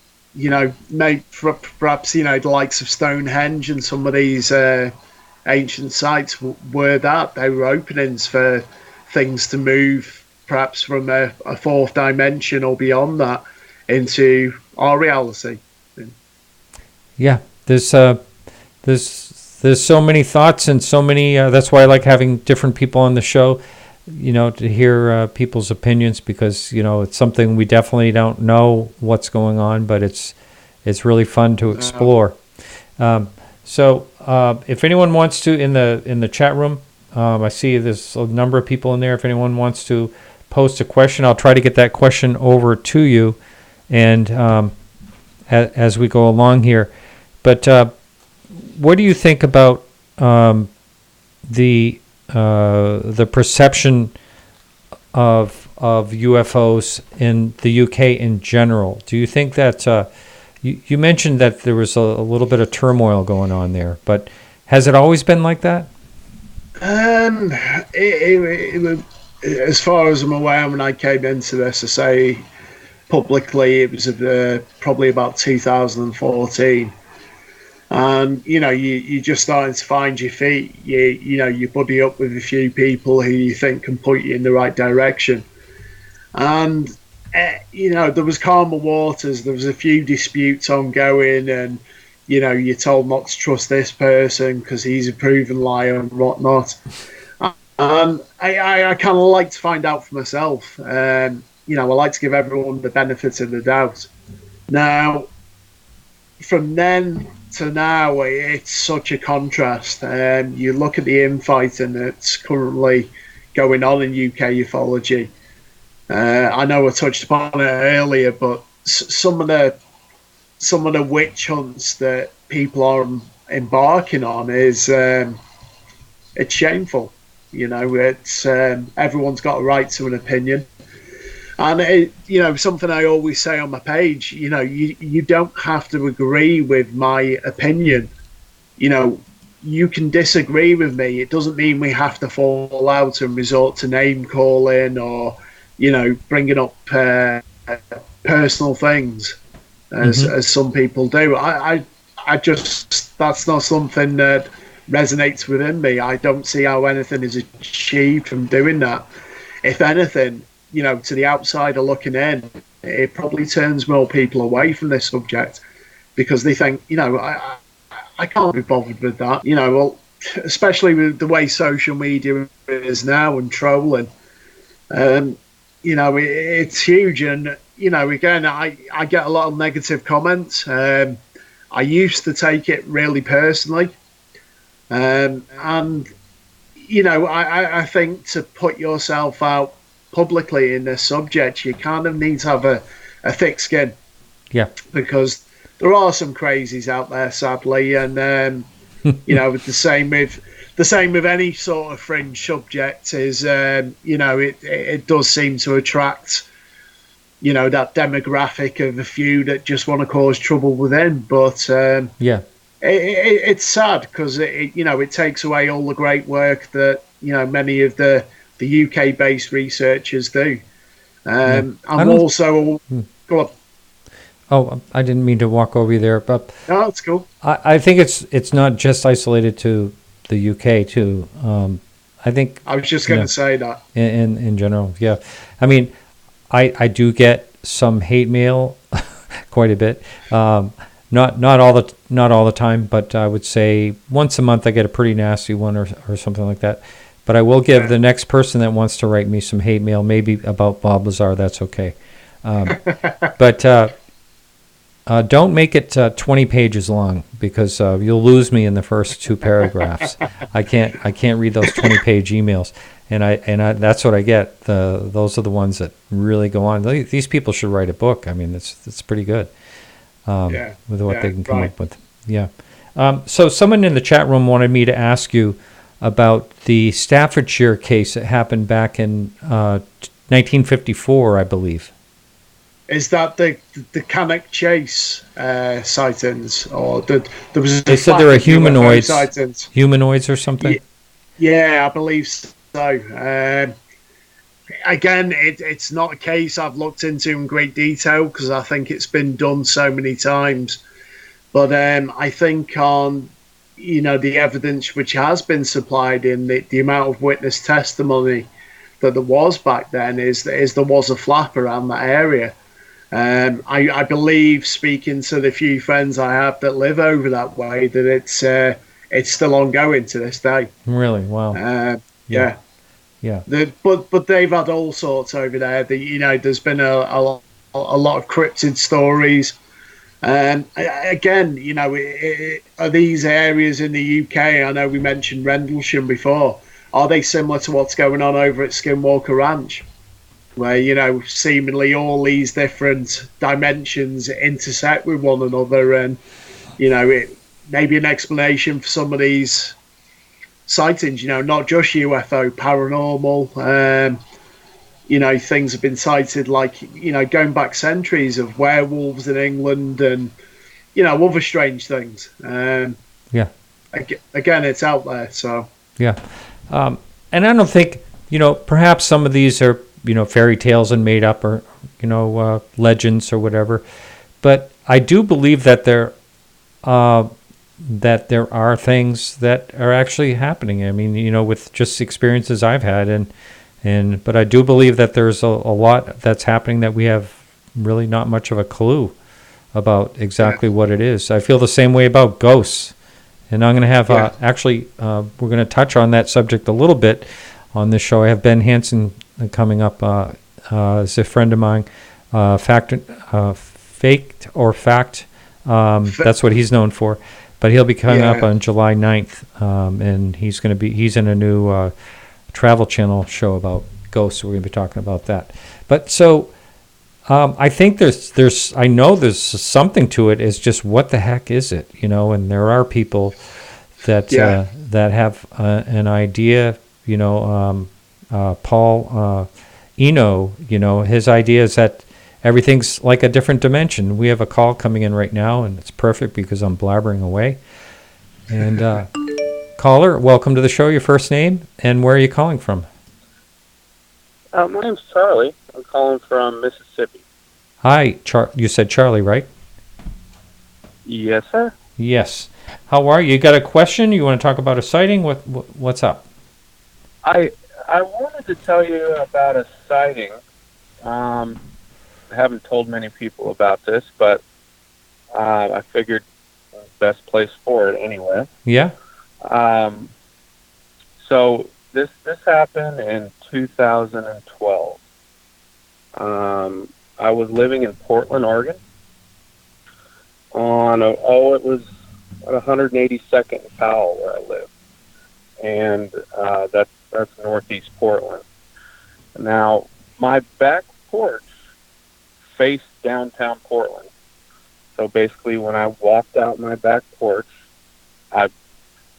Speaker 3: the likes of Stonehenge and some of these ancient sites were they were openings for things to move, perhaps from a fourth dimension or beyond that into our reality.
Speaker 1: Yeah, there's so many thoughts and so many. That's why I like having different people on the show, to hear people's opinions, because it's something we definitely don't know what's going on, but it's really fun to explore. So if anyone wants to in the chat room, I see there's a number of people in there. If anyone wants to post a question, I'll try to get that question over to you, and as we go along here. But what do you think about the perception of UFOs in the UK in general? Do you think that you mentioned that there was a little bit of turmoil going on there, but has it always been like that? As far as I'm aware, when I came into this, I say publicly, it was probably about 2014. And you're just starting to find your feet. You buddy up with a few people who you think can point you in the right direction. And there was calmer waters. There was a few disputes ongoing, and you're told not to trust this person because he's a proven liar and whatnot. I kind of like to find out for myself. I like to give everyone the benefit of the doubt. Now, from then to now, it's such a contrast. You look at the infighting that's currently going on in UK ufology. I know I touched upon it earlier, but some of the witch hunts that people are embarking on is it's shameful. It's everyone's got a right to an opinion, and something I always say on my page. You don't have to agree with my opinion. You can disagree with me. It doesn't mean we have to fall out and resort to name calling or bringing up personal things as some people do. I just, that's not something that resonates within me. I don't see how anything is achieved from doing that. If anything, to the outsider looking in, it probably turns more people away from this subject because they think, I can't be bothered with that. Especially with the way social media is now and trolling. It's huge, and again, I get a lot of negative comments. I used to take it really personally, and I think to put yourself out publicly in this subject, you kind of need to have a thick skin. Yeah,
Speaker 3: because there are some crazies out there, sadly, and the same with any sort of fringe subject is, it does seem to attract that demographic of a few that just want to cause trouble within. But
Speaker 1: Yeah.
Speaker 3: it's sad because it takes away all the great work that many of the UK based researchers do. I'm also go on.
Speaker 1: Oh, I didn't mean to walk over you there, but
Speaker 3: No, that's cool.
Speaker 1: I think it's not just isolated to the UK too. I think
Speaker 3: I was just going to say that.
Speaker 1: in general, yeah. I mean, I do get some hate mail, quite a bit. Not all the time, but I would say once a month I get a pretty nasty one or something like that. But I will give the next person that wants to write me some hate mail, maybe about Bob Lazar. That's okay. But don't make it 20 pages long because you'll lose me in the first 2 paragraphs. I can't read those 20-page emails, and I that's what I get. Those are the ones that really go on. These people should write a book. I mean, it's pretty good with what they can come up with. Yeah. So someone in the chat room wanted me to ask you about the Staffordshire case that happened back in 1954, I believe.
Speaker 3: Is that the Cannock Chase sightings, or there was?
Speaker 1: They said there were humanoids,
Speaker 3: sightings.
Speaker 1: humanoids or something.
Speaker 3: Yeah, I believe so. Again, it's not a case I've looked into in great detail because I think it's been done so many times. But I think on the evidence which has been supplied in the amount of witness testimony that there was back then is there was a flap around that area. I believe, speaking to the few friends I have that live over that way, that it's still ongoing to this day.
Speaker 1: Really? Wow.
Speaker 3: Yeah. But they've had all sorts over there. There's been a lot of cryptid stories. Again, are these areas in the UK? I know we mentioned Rendlesham before. Are they similar to what's going on over at Skinwalker Ranch, where seemingly all these different dimensions intersect with one another, and it may be an explanation for some of these sightings? Not just UFO, paranormal. Things have been cited like going back centuries of werewolves in England and other strange things.
Speaker 1: Yeah.
Speaker 3: Again, it's out there. So
Speaker 1: yeah, and I don't think perhaps some of these are fairy tales and made up, or legends or whatever, but I do believe that there are things that are actually happening. I mean, with just experiences I've had, but I do believe that there's a lot that's happening that we have really not much of a clue about exactly what it is. I feel the same way about ghosts, and I'm going to have we're going to touch on that subject a little bit on this show. I have Ben Hansen coming up as a friend of mine, Faked or Fact. That's what he's known for. But he'll be coming up on July 9th, and he's in a new Travel Channel show about ghosts. So we're going to be talking about that. But so I think I know there's something to it. Is just what the heck is it? And there are people that that have an idea. Paul Eno, his idea is that everything's like a different dimension. We have a call coming in right now, and it's perfect because I'm blabbering away. And caller, welcome to the show. Your first name and where are you calling from?
Speaker 6: My name's Charlie. I'm calling from Mississippi.
Speaker 1: Hi, you said Charlie, right?
Speaker 6: Yes, sir.
Speaker 1: Yes. How are you? You got a question? You want to talk about a sighting? What's up?
Speaker 6: I wanted to tell you about a sighting. I haven't told many people about this, but I figured best place for it anyway.
Speaker 1: Yeah.
Speaker 6: So this happened in 2012. I was living in Portland, Oregon. It was at 182nd and Powell where I live, and that's northeast Portland. Now my back porch faced downtown Portland. So basically, when I walked out my back porch, I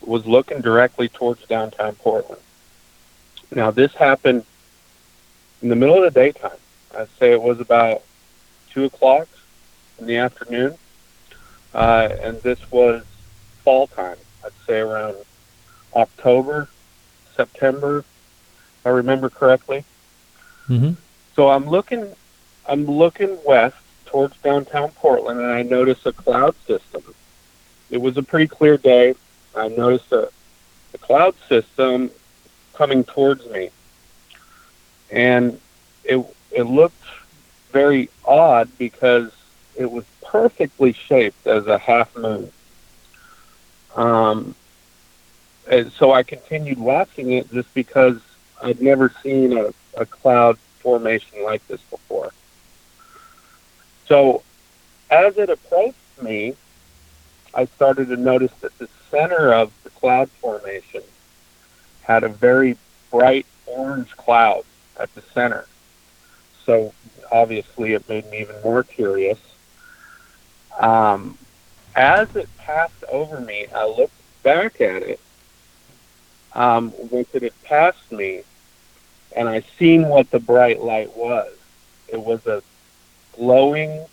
Speaker 6: was looking directly towards downtown Portland. Now, this happened in the middle of the daytime. I'd say it was about 2 o'clock in the afternoon. And this was fall time. I'd say around October, September, if I remember correctly.
Speaker 1: Mm-hmm.
Speaker 6: So I'm looking west towards downtown Portland, and I notice a cloud system. It was a pretty clear day. I noticed a cloud system coming towards me, and it looked very odd because it was perfectly shaped as a half moon. And so I continued watching it just because I'd never seen a cloud formation like this before. So as it approached me, I started to notice that the center of the cloud formation had a very bright orange cloud at the center. So obviously it made me even more curious. As it passed over me, I looked back at it once it had passed me, and I seen what the bright light was. It was a glowing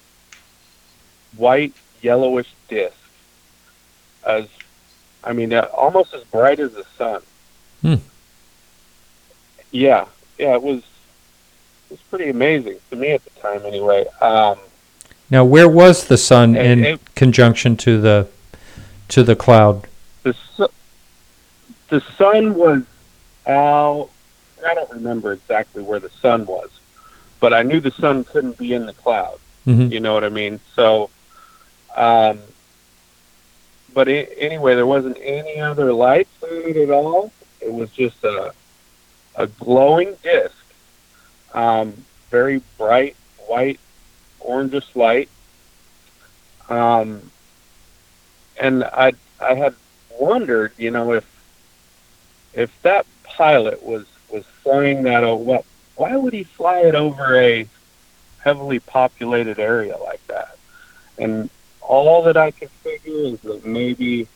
Speaker 6: white yellowish disc, almost as bright as the sun. Yeah, it was pretty amazing to me at the time anyway.
Speaker 1: Now, where was the sun in conjunction to the cloud?
Speaker 6: The sun was out. I don't remember exactly where the sun was, but I knew the sun couldn't be in the cloud.
Speaker 1: Mm-hmm.
Speaker 6: You know what I mean? So, but anyway, there wasn't any other lights on it at all. It was just a glowing disc, very bright white, orangish light. And I had wondered, if that pilot was flying that over, why would he fly it over a heavily populated area like that? And all that I could figure is that maybe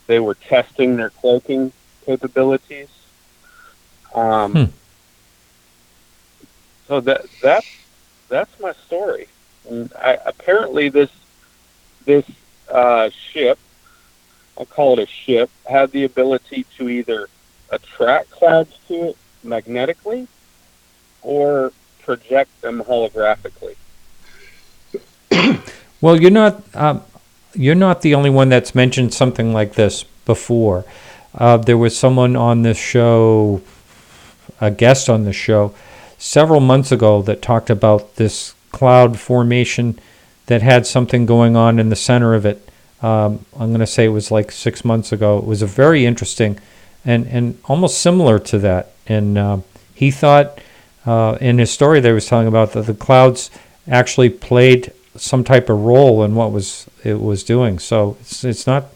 Speaker 6: they were testing their cloaking capabilities. So that's my story. And apparently this ship, I'll call it a ship, had the ability to either attract clouds to it magnetically or project them holographically.
Speaker 1: Well, you're not the only one that's mentioned something like this before. There was someone on this show, a guest on the show, several months ago that talked about this cloud formation that had something going on in the center of it. I'm going to say it was like 6 months ago. It was a very interesting and almost similar to that. And he thought in his story they was telling about that the clouds actually played some type of role in what it was doing. So it's not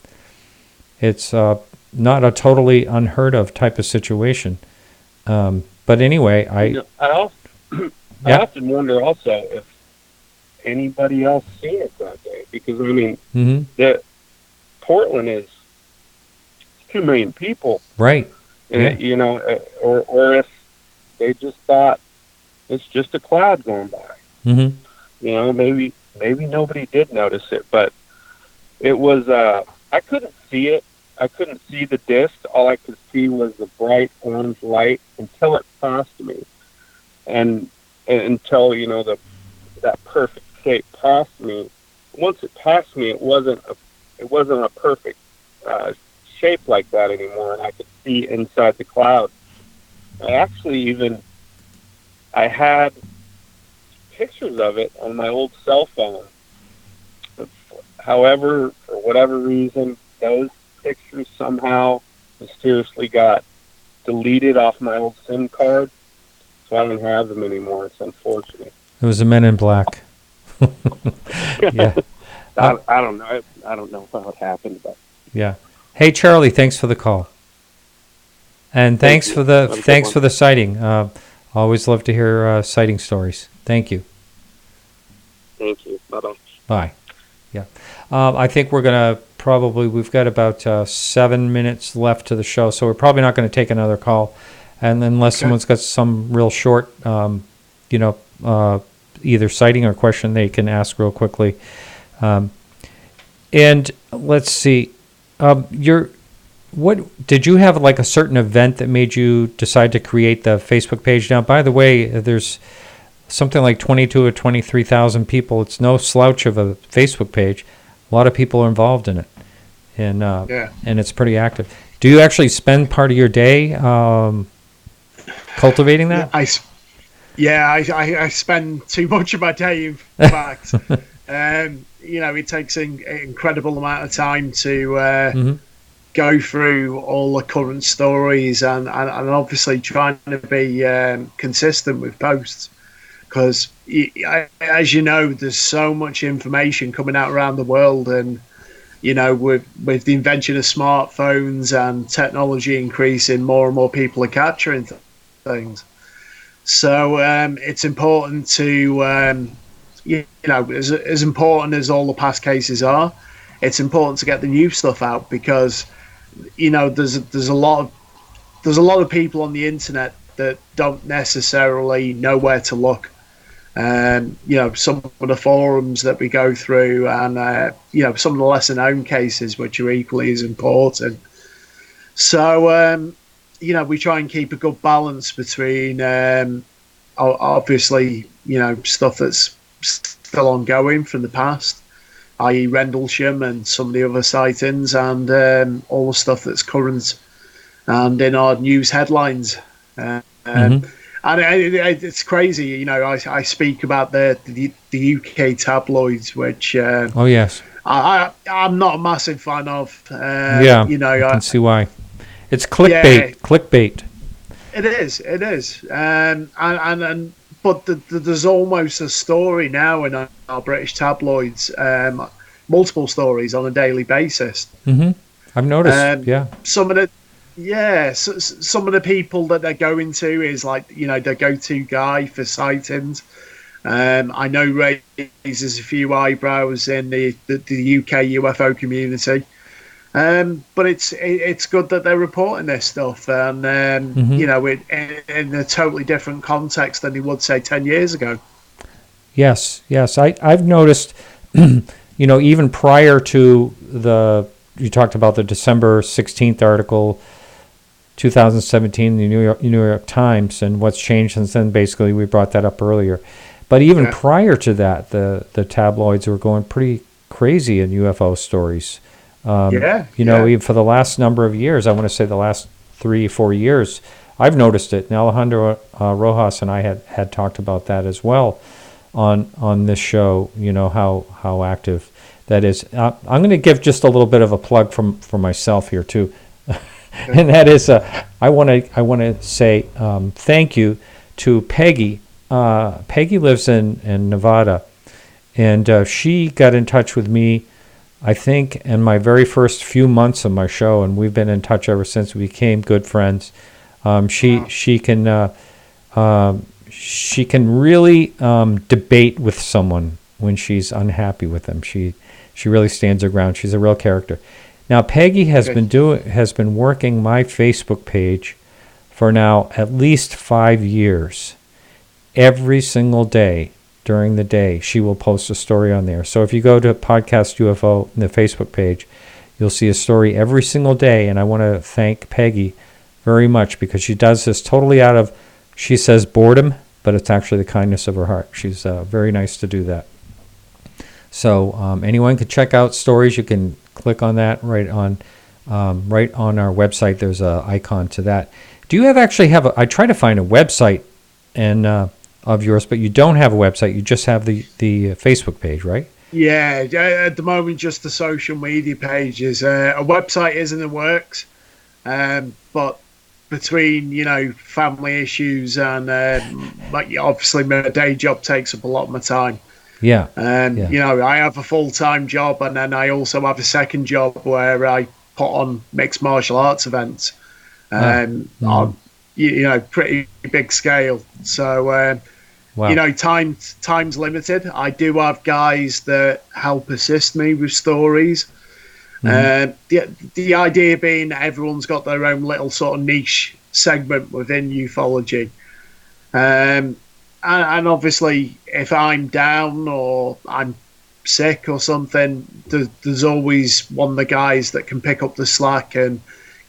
Speaker 1: a totally unheard of type of situation. But anyway, I
Speaker 6: often wonder also if anybody else seen it that day, because the Portland is 2 million people,
Speaker 1: right?
Speaker 6: And or if they just thought it's just a cloud going by.
Speaker 1: Mm-hmm.
Speaker 6: Maybe nobody did notice it, but it was. I couldn't see it. I couldn't see the disc. All I could see was the bright orange light until it passed me, and until that perfect shape passed me. Once it passed me, it wasn't a perfect shape like that anymore, and I could see inside the cloud. I had pictures of it on my old cell phone. However, for whatever reason, those pictures somehow mysteriously got deleted off my old SIM card, so I don't have them anymore. It's unfortunate.
Speaker 1: It was a Men in Black. Yeah.
Speaker 6: I don't know. I don't know how it happened, but
Speaker 1: yeah. Hey, Charlie, thanks for the call, and thanks for the sighting. Always love to hear sighting stories. Thank you.
Speaker 6: Thank you. Bye-bye.
Speaker 1: Bye. Yeah. I think we've got about 7 minutes left to the show, so we're probably not going to take another call, and unless someone's got some real short, either sighting or question they can ask real quickly. And let's see, what did you have like a certain event that made you decide to create the Facebook page? Now, by the way, there's something like 22 or 23,000 people. It's no slouch of a Facebook page. A lot of people are involved in it, and and it's pretty active. Do you actually spend part of your day cultivating that?
Speaker 3: I spend too much of my day, in fact. It takes an incredible amount of time to go through all the current stories and obviously trying to be consistent with posts, because as you know, there's so much information coming out around the world, and with the invention of smartphones and technology increasing, more and more people are capturing things. So it's important to as important as all the past cases are, it's important to get the new stuff out, because there's a lot of people on the internet that don't necessarily know where to look. Some of the forums that we go through, and some of the lesser known cases which are equally as important. So we try and keep a good balance between obviously stuff that's still ongoing from the past, i.e. Rendlesham and some of the other sightings, and all the stuff that's current and in our news headlines. And it's crazy, I speak about the UK tabloids, which
Speaker 1: oh yes,
Speaker 3: I'm not a massive fan of.
Speaker 1: I can see why. It's clickbait.
Speaker 3: It is, but there's almost a story now in our British tabloids, multiple stories on a daily basis.
Speaker 1: I've noticed.
Speaker 3: Some of the people that they're going to is like their go-to guy for sightings. I know raises a few eyebrows in the UK UFO community. But it's good that they're reporting this stuff, and in a totally different context than they would say 10 years ago.
Speaker 1: Yes. I've noticed, even prior to you talked about the December 16th article, 2017, the New York Times, and what's changed since then. Basically, we brought that up earlier, but even prior to that, the tabloids were going pretty crazy in UFO stories. Even for the last number of years, I want to say the last 3-4 years, I've noticed it. And Alejandro Rojas and I had talked about that as well on this show. How active that is. I'm going to give just a little bit of a plug for myself here too, and that is I want to say thank you to Peggy. Peggy lives in Nevada, and she got in touch with me, I think, in my very first few months of my show, and we've been in touch ever since. We became good friends. She can really debate with someone when she's unhappy with them. She really stands her ground. She's a real character. Now, Peggy has been working my Facebook page for now at least 5 years. Every single day. During the day, she will post a story on there. So if you go to Podcast UFO in the Facebook page, you'll see a story every single day. And I want to thank Peggy very much, because she does this totally out of, she says, boredom, but it's actually the kindness of her heart. She's very nice to do that. So anyone can check out stories. You can click on that right on our website. There's an icon to that. Do you have I try to find a website and of yours, but you don't have a website. You just have the Facebook page, right?
Speaker 3: Yeah, at the moment, just the social media pages. A website is in the works, but between family issues and obviously my day job takes up a lot of my time. I have a full-time job, and then I also have a second job where I put on mixed martial arts events, on pretty big scale. So. Wow. Time's limited. I do have guys that help assist me with stories. The idea being that everyone's got their own little sort of niche segment within ufology. And and obviously, if I'm down or I'm sick or something, there's always one of the guys that can pick up the slack and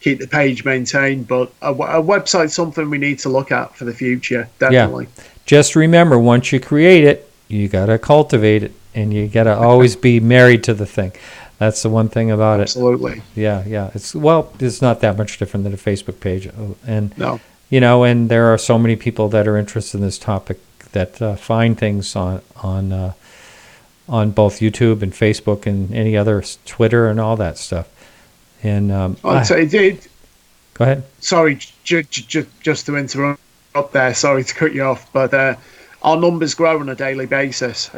Speaker 3: keep the page maintained. But a website's something we need to look at for the future, definitely.
Speaker 1: Yeah. Just remember, once you create it, you got to cultivate it, and you got to always be married to the thing. That's the one thing about
Speaker 3: Absolutely.
Speaker 1: it. Yeah. It's not that much different than a Facebook page. And,
Speaker 3: No.
Speaker 1: And there are so many people that are interested in this topic that find things on both YouTube and Facebook and any other Twitter and all that stuff. And
Speaker 3: I'd say,
Speaker 1: go ahead.
Speaker 3: Sorry, just to interrupt there. Sorry to cut you off, but our numbers grow on a daily basis.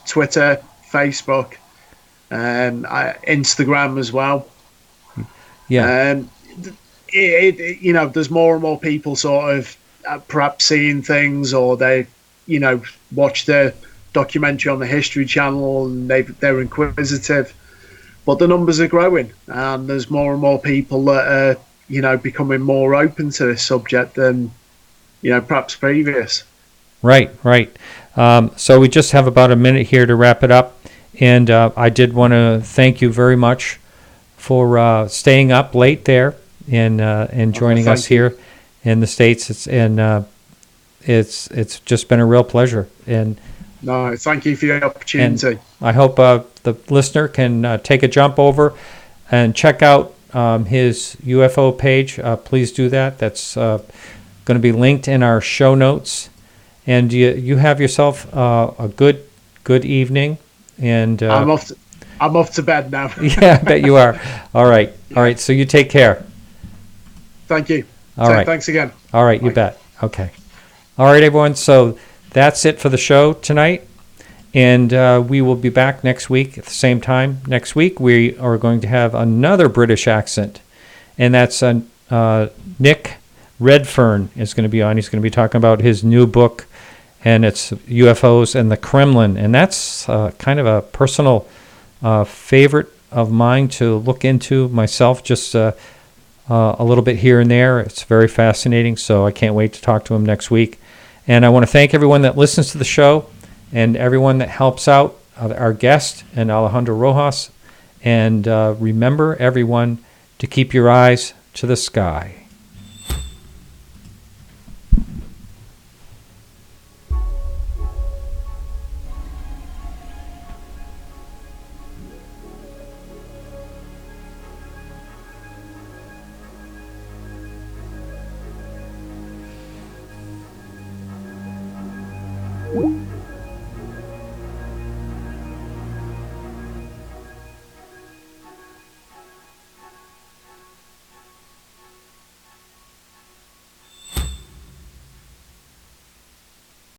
Speaker 3: Twitter, Facebook, Instagram as well.
Speaker 1: Yeah.
Speaker 3: There's more and more people sort of perhaps seeing things, or they, watch the documentary on the History Channel and they're inquisitive. But the numbers are growing, and there's more and more people that are, becoming more open to this subject than, perhaps previous.
Speaker 1: Right. So we just have about a minute here to wrap it up. And I did want to thank you very much for staying up late there and joining us here in the States. It's just been a real pleasure. And
Speaker 3: no, thank you for the opportunity.
Speaker 1: And I hope the listener can take a jump over and check out his UFO page. Please do that. That's going to be linked in our show notes. And you have yourself a good evening. And
Speaker 3: I'm off to bed now.
Speaker 1: Yeah, I bet you are. All right. So you take care.
Speaker 3: Thank you.
Speaker 1: All right.
Speaker 3: Thanks again.
Speaker 1: All right. Bye. You bet. Okay. All right, everyone. So that's it for the show tonight. And we will be back next week at the same time. Next week, we are going to have another British accent. And that's Nick Redfern is going to be on. He's going to be talking about his new book, and it's UFOs and the Kremlin. And that's kind of a personal favorite of mine to look into myself, just a little bit here and there. It's very fascinating, so I can't wait to talk to him next week. And I want to thank everyone that listens to the show and everyone that helps out, our guest and Alejandro Rojas. And remember, everyone, to keep your eyes to the sky.
Speaker 7: Woo!